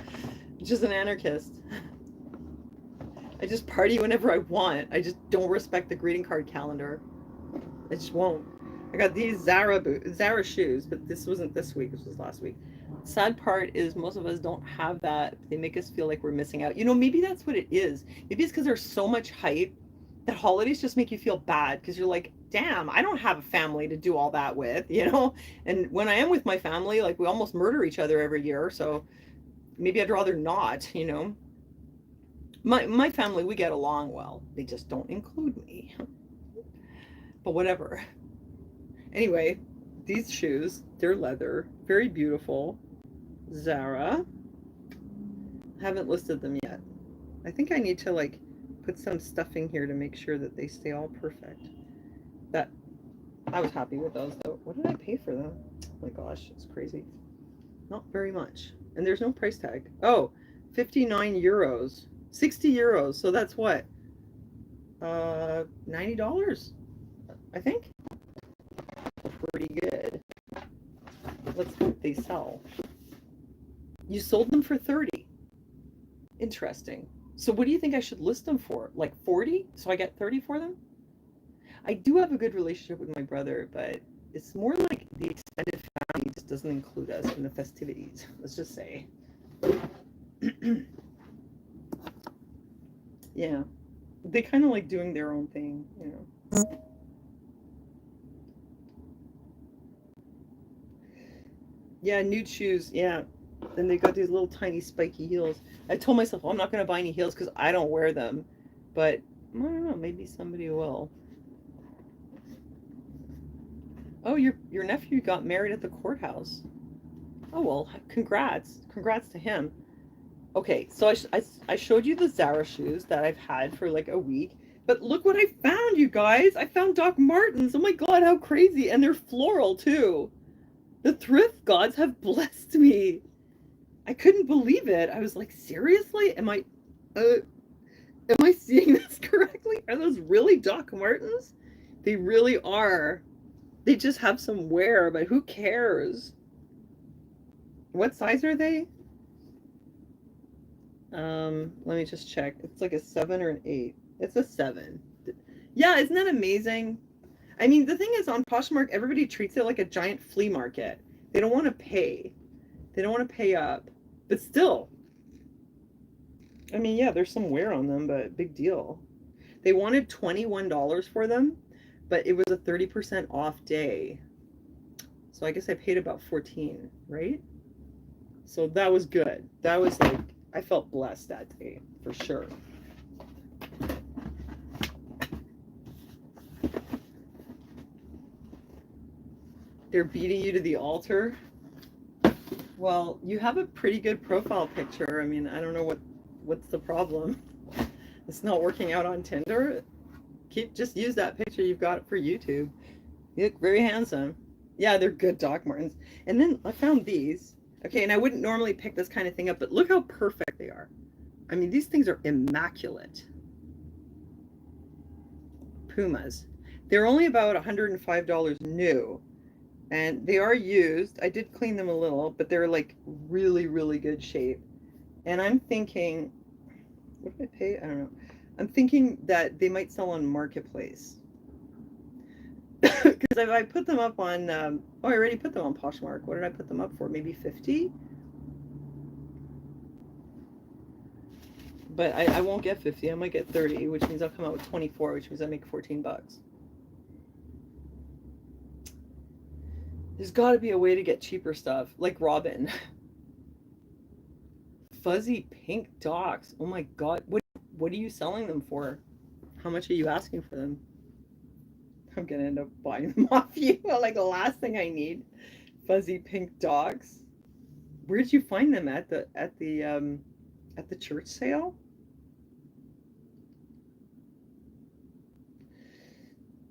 A: just an anarchist. I just party whenever I want. I just don't respect the greeting card calendar. I just won't. I got these Zara shoes, but this wasn't this week. This was last week. Sad part is most of us don't have that. They make us feel like we're missing out. You know, maybe that's what it is. Maybe it's because there's so much hype that holidays just make you feel bad because you're like, damn, I don't have a family to do all that with, you know? And when I am with my family, like we almost murder each other every year. So maybe I'd rather not, you know? My family, we get along well. They just don't include me. But whatever. Anyway, these shoes, they're leather, very beautiful. Zara. Haven't listed them yet. I think I need to like put some stuffing here to make sure that they stay all perfect. That I was happy with those though. What did I pay for them? Oh my gosh, it's crazy. Not very much. And there's no price tag. Oh, 59 euros. 60 euros. So that's what? $90, I think. Pretty good. Let's hope they sell. You sold them for 30. Interesting. So what do you think I should list them for? Like 40? So I get 30 for them? I do have a good relationship with my brother, but it's more like the extended family just doesn't include us in the festivities, let's just say. Yeah. They kind of like doing their own thing, you know. Yeah, nude shoes, yeah. Then they got these little tiny spiky heels. I told myself, well, I'm not going to buy any heels because I don't wear them. But, I don't know, maybe somebody will. Oh, your nephew got married at the courthouse. Oh, well, congrats. Congrats to him. Okay, so I showed you the Zara shoes that I've had for like a week. But look what I found, you guys. I found Doc Martens. Oh my God, how crazy. And they're floral, too. The thrift gods have blessed me. I couldn't believe it. I was like, seriously? Am I seeing this correctly? Are those really Doc Martens? They really are. They just have some wear, but who cares? What size are they? Let me just check. It's like a 7 or an 8. It's a 7. Yeah, isn't that amazing? I mean, the thing is, on Poshmark, everybody treats it like a giant flea market. They don't want to pay. They don't want to pay up. But still, I mean, yeah, there's some wear on them, but big deal. They wanted $21 for them, but it was a 30% off day. So I guess I paid about 14, right? So that was good. That was like, I felt blessed that day, for sure. They're beating you to the altar. Well, you have a pretty good profile picture. I mean, I don't know what's the problem. It's not working out on Tinder. Just use that picture you've got for YouTube. You look very handsome. Yeah, they're good Doc Martens. And then I found these. Okay, and I wouldn't normally pick this kind of thing up, but look how perfect they are. I mean, these things are immaculate. Pumas. They're only about $105 new. And they are used. I did clean them a little, but they're like really, really good shape. And I'm thinking, what did I pay? I don't know. I'm thinking that they might sell on Marketplace. Because if I put them up on, I already put them on Poshmark. What did I put them up for? Maybe 50? But I won't get 50. I might get 30, which means I'll come out with 24, which means I make 14 bucks. There's got to be a way to get cheaper stuff, like Robin. Fuzzy pink docs. Oh my God. What are you selling them for? How much are you asking for them? I'm gonna end up buying them off you. Like the last thing I need. Fuzzy pink dogs. Where did you find them at the church sale?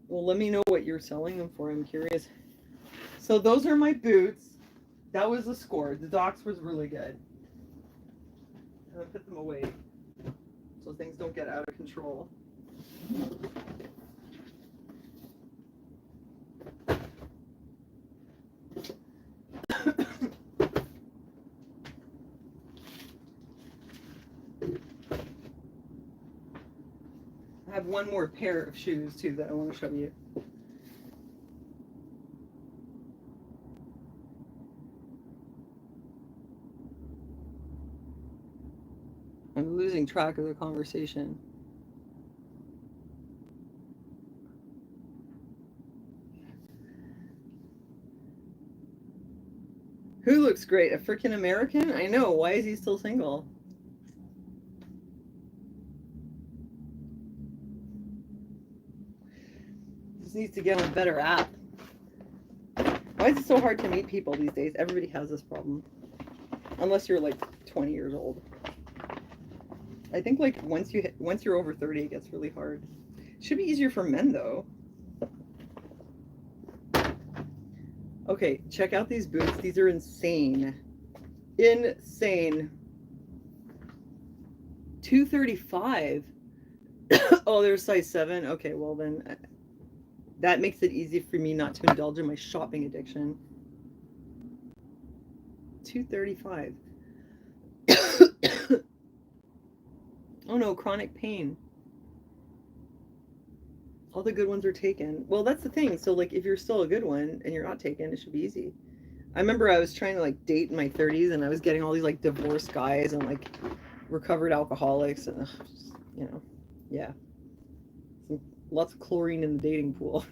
A: Well, let me know what you're selling them for. I'm curious. So those are my boots. That was the score. The docs was really good. I'm gonna put them away so things don't get out of control. I have one more pair of shoes too that I want to show you. I'm losing track of the conversation. Who looks great? A freaking American? I know. Why is he still single? Just needs to get on a better app. Why is it so hard to meet people these days? Everybody has this problem. Unless you're like 20 years old. I think like once you're over 30, it gets really hard. Should be easier for men though. Okay, check out these boots. These are insane. Insane. $235. Oh, they're size 7. Okay, well then that makes it easy for me not to indulge in my shopping addiction. $235. Oh no, chronic pain. All the good ones are taken. Well, that's the thing. So, like, if you're still a good one and you're not taken, it should be easy. I remember I was trying to, like, date in my 30s, and I was getting all these, like, divorced guys and, like, recovered alcoholics, and, you know, yeah. Lots of chlorine in the dating pool.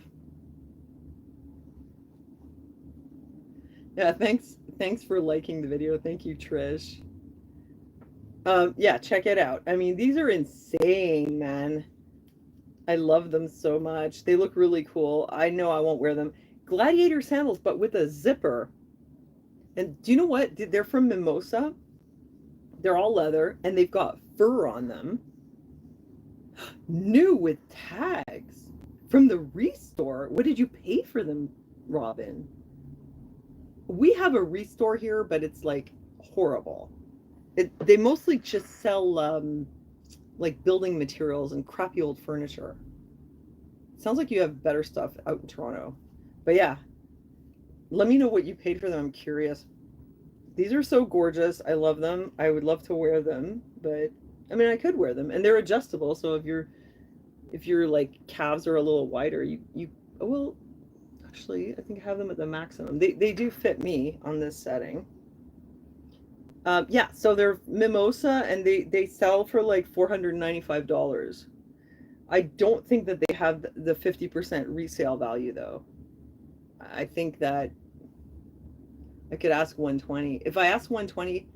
A: Yeah, thanks for liking the video. Thank you, Trish. Yeah, check it out. I mean, these are insane, man. I love them so much. They look really cool. I know I won't wear them. Gladiator sandals, but with a zipper. And do you know what? They're from Mimosa. They're all leather, and they've got fur on them. New with tags from the Restore. What did you pay for them, Robin? We have a Restore here, but it's like horrible. They mostly just sell like building materials and crappy old furniture. Sounds like you have better stuff out in Toronto. But yeah, let me know what you paid for them. I'm curious. These are so gorgeous. I love them. I would love to wear them, but I mean, I could wear them, and they're adjustable. So if your like calves are a little wider, you well, actually, I think I have them at the maximum. They do fit me on this setting. Yeah, so they're Mimosa, and they sell for like $495. I don't think that they have the 50% resale value though. I think that I could ask 120. If I ask 120,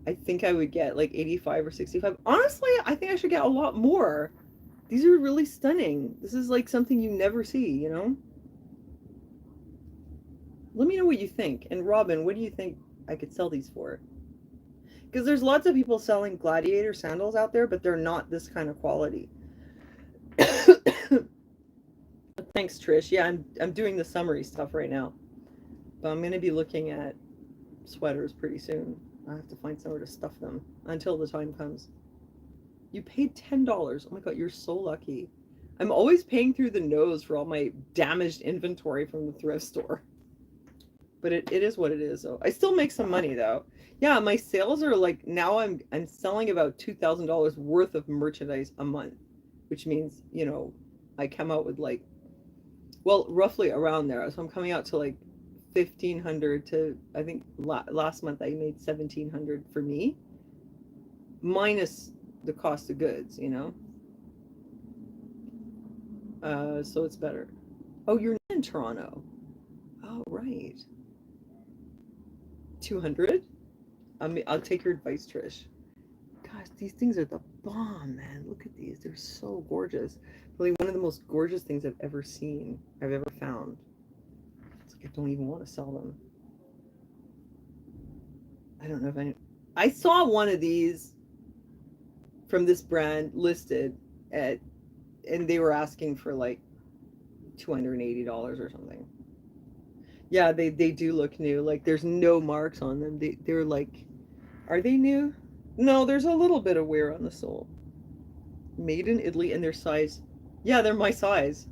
A: I think I would get like 85 or 65. Honestly, I think I should get a lot more. These are really stunning. This is like something you never see, you know? Let me know what you think. And Robin, what do you think I could sell these for? Because there's lots of people selling Gladiator sandals out there, but they're not this kind of quality. Thanks, Trish. Yeah, I'm doing the summary stuff right now. But I'm going to be looking at sweaters pretty soon. I have to find somewhere to stuff them until the time comes. You paid $10. Oh my God, you're so lucky. I'm always paying through the nose for all my damaged inventory from the thrift store. But it is what it is, though. I still make some money, though. Yeah, my sales are like, now I'm selling about $2,000 worth of merchandise a month, which means, you know, I come out with like, well, roughly around there. So I'm coming out to like 1,500 to, I think last month I made 1,700 for me, minus the cost of goods, you know. So it's better. Oh, you're not in Toronto. Oh, right. 200. I'll take your advice, Trish. Gosh, these things are the bomb, man. Look at these. They're so gorgeous. Really one of the most gorgeous things I've ever seen, I've ever found. It's like I don't even want to sell them. I don't know if I saw one of these from this brand listed at, and they were asking for like $280 or something. Yeah, they do look new. Like there's no marks on them. They're like, are they new? No, there's a little bit of wear on the sole. Made in Italy, and their size. Yeah, they're my size.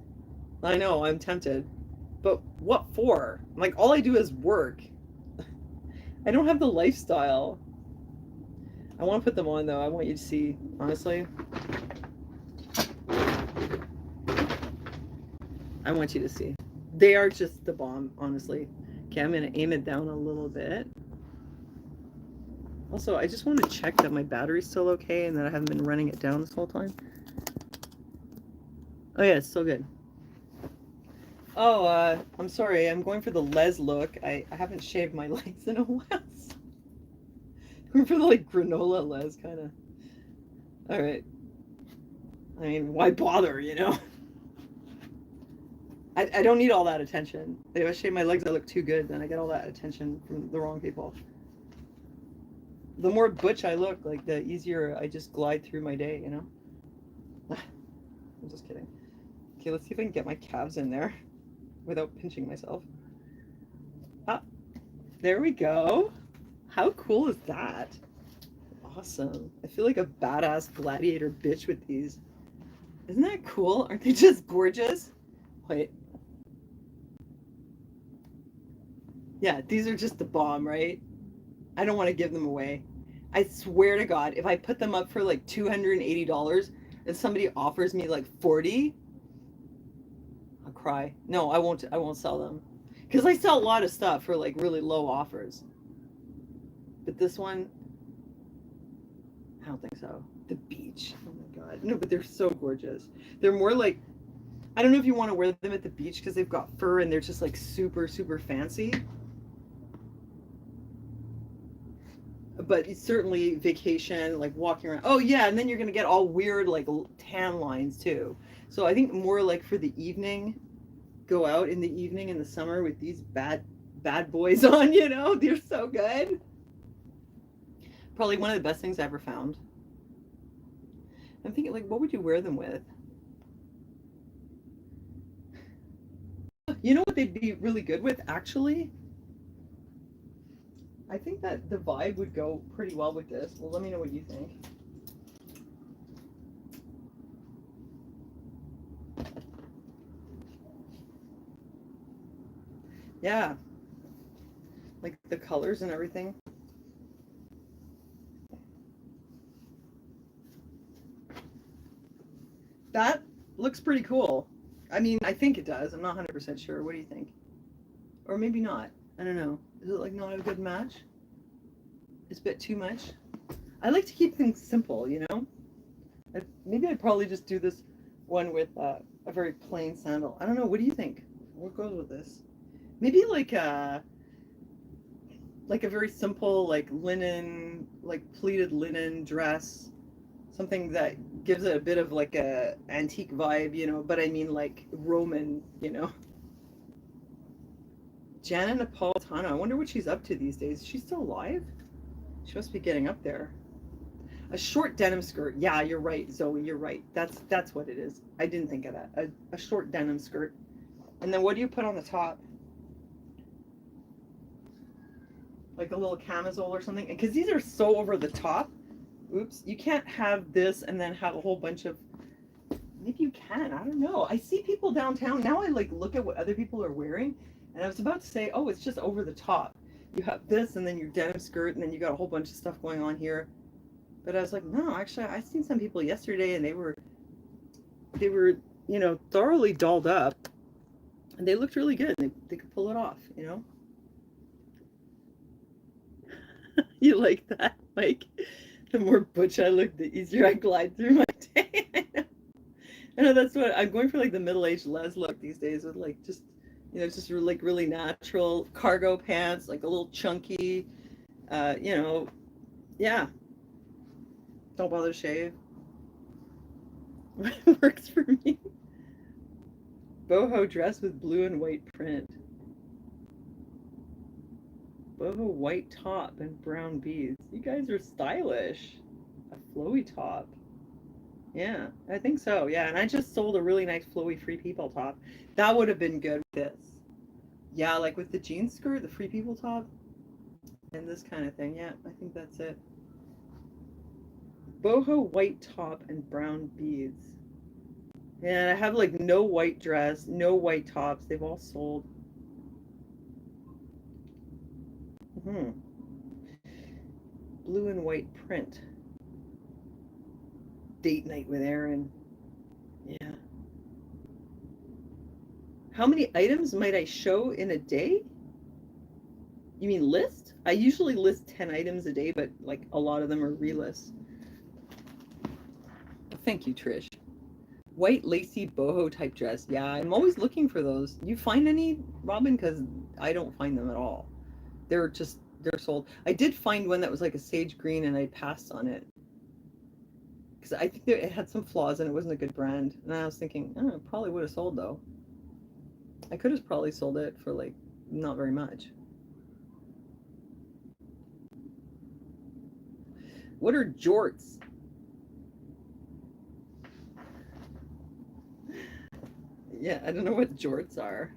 A: I know, I'm tempted. But what for? Like all I do is work. I don't have the lifestyle. I want to put them on though. I want you to see, honestly. I want you to see. They are just the bomb, honestly. Okay, I'm going to aim it down a little bit. Also, I just want to check that my battery's still okay and that I haven't been running it down this whole time. Oh yeah, it's still good. Oh, I'm sorry. I'm going for the Les look. I haven't shaved my legs in a while. Going for the like granola Les kind of. All right. I mean, why bother, you know? I don't need all that attention. If I shave my legs, I look too good, then I get all that attention from the wrong people. The more butch I look, like the easier I just glide through my day, you know? I'm just kidding. Okay, let's see if I can get my calves in there without pinching myself. Ah, there we go. How cool is that? Awesome. I feel like a badass gladiator bitch with these. Isn't that cool? Aren't they just gorgeous? Wait. Yeah, these are just the bomb, right? I don't want to give them away. I swear to God, if I put them up for like $280 and somebody offers me like 40, I'll cry. No, I won't sell them. Because I sell a lot of stuff for like really low offers. But this one, I don't think so. The beach. Oh my God. No, but they're so gorgeous. They're more like, I don't know if you want to wear them at the beach because they've got fur and they're just like super, super fancy. But it's certainly vacation, like walking around. Oh yeah, and then you're gonna get all weird like tan lines too. So I think more like for the evening, go out in the evening in the summer with these bad boys on, you know? They're so good. Probably one of the best things I ever found. I'm thinking like, what would you wear them with? You know what they'd be really good with, actually? I think that the vibe would go pretty well with this. Well, let me know what you think. Yeah. Like the colors and everything. That looks pretty cool. I mean, I think it does. I'm not 100% sure. What do you think? Or maybe not. I don't know. Is it like not a good match? It's a bit too much. I like to keep things simple, you know? Maybe I'd probably just do this one with a very plain sandal. I don't know. What do you think? What goes with this? Maybe like a very simple like linen, like pleated linen dress. Something that gives it a bit of like a antique vibe, you know, but I mean like Roman, you know. Jana Napolitano, I wonder what she's up to these days. Is she still alive? She must be getting up there. A short denim skirt. Yeah, you're right, Zoe, you're right. That's what it is. I didn't think of that. A short denim skirt. And then what do you put on the top? Like a little camisole or something? Because these are so over the top. Oops, you can't have this and then have a whole bunch of, maybe you can, I don't know. I see people downtown, now I like look at what other people are wearing, and I was about to say, oh, it's just over the top. You have this and then your denim skirt and then you got a whole bunch of stuff going on here. But I was like, no, actually, I seen some people yesterday and they were, you know, thoroughly dolled up and they looked really good. They could pull it off, you know? You like that, Mike? The more butch I look, the easier I glide through my day. I know that's what I'm going for, like the middle-aged Les look these days with like just, you know, just like really natural cargo pants, like a little chunky, you know, yeah. Don't bother to shave. Works for me. Boho dress with blue and white print. Boho white top and brown beads. You guys are stylish. A flowy top. Yeah, I think so. Yeah, and I just sold a really nice flowy Free People top. That would have been good with this. Yeah, like with the jean skirt, the Free People top, and this kind of thing. Yeah, I think that's it. Boho white top and brown beads. And I have like no white dress, no white tops. They've all sold. Blue and white print. Date night with Aaron. Yeah. How many items might I show in a day? You mean list? I usually list 10 items a day, but like a lot of them are relists. Thank you, Trish. White lacy boho type dress. Yeah, I'm always looking for those. You find any, Robin? Because I don't find them at all. They're sold. I did find one that was like a sage green and I passed on it. Because I think it had some flaws and it wasn't a good brand. And I was thinking, oh, it probably would have sold though. I could have probably sold it for like not very much. What are jorts? Yeah, I don't know what jorts are.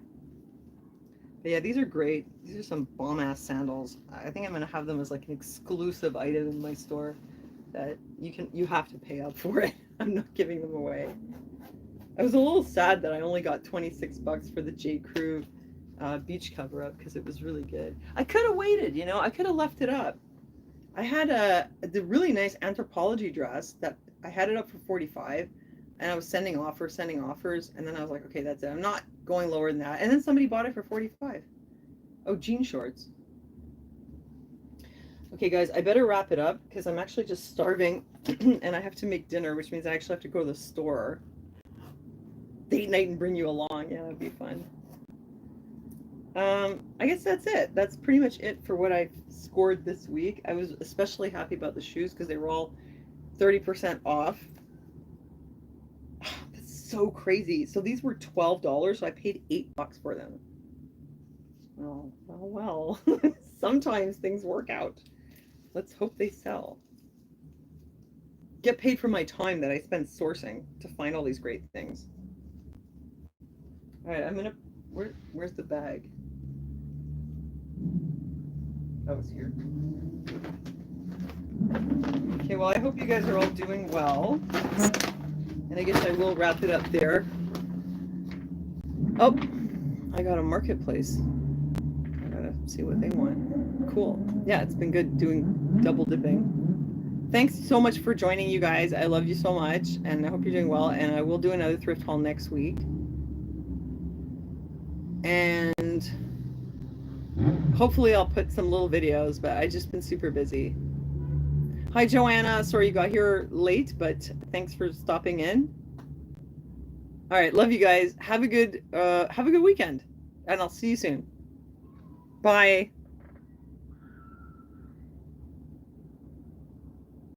A: But yeah, these are great. These are some bomb-ass sandals. I think I'm gonna have them as like an exclusive item in my store that you have to pay up for it. I'm not giving them away. I was a little sad that I only got 26 bucks for the J. Crew beach cover-up because it was really good. I could have waited, you know, I could have left it up. I had the really nice Anthropology dress that I had it up for 45, and I was sending offers, and then I was like, okay, that's it. I'm not going lower than that. And then somebody bought it for 45. Oh, jean shorts. Okay, guys, I better wrap it up because I'm actually just starving and I have to make dinner, which means I actually have to go to the store. Date night and bring you along. Yeah, that'd be fun. I guess that's it. That's pretty much it for what I scored this week. I was especially happy about the shoes because they were all 30% off. That's so crazy. So these were $12, so I paid $8 for them. Oh, well. Sometimes things work out. Let's hope they sell. Get paid for my time that I spend sourcing to find all these great things. All right, I'm gonna. Where's the bag? Oh, it's here. Okay, well, I hope you guys are all doing well. And I guess I will wrap it up there. Oh, I got a marketplace. I gotta see what they want. Cool. Yeah, it's been good doing double dipping. Thanks so much for joining, you guys. I love you so much, and I hope you're doing well. And I will do another thrift haul next week. And hopefully I'll put some little videos, but I've just been super busy. Hi, Joanna. Sorry you got here late, but thanks for stopping in. All right, love you guys. Have a good weekend, and I'll see you soon. Bye.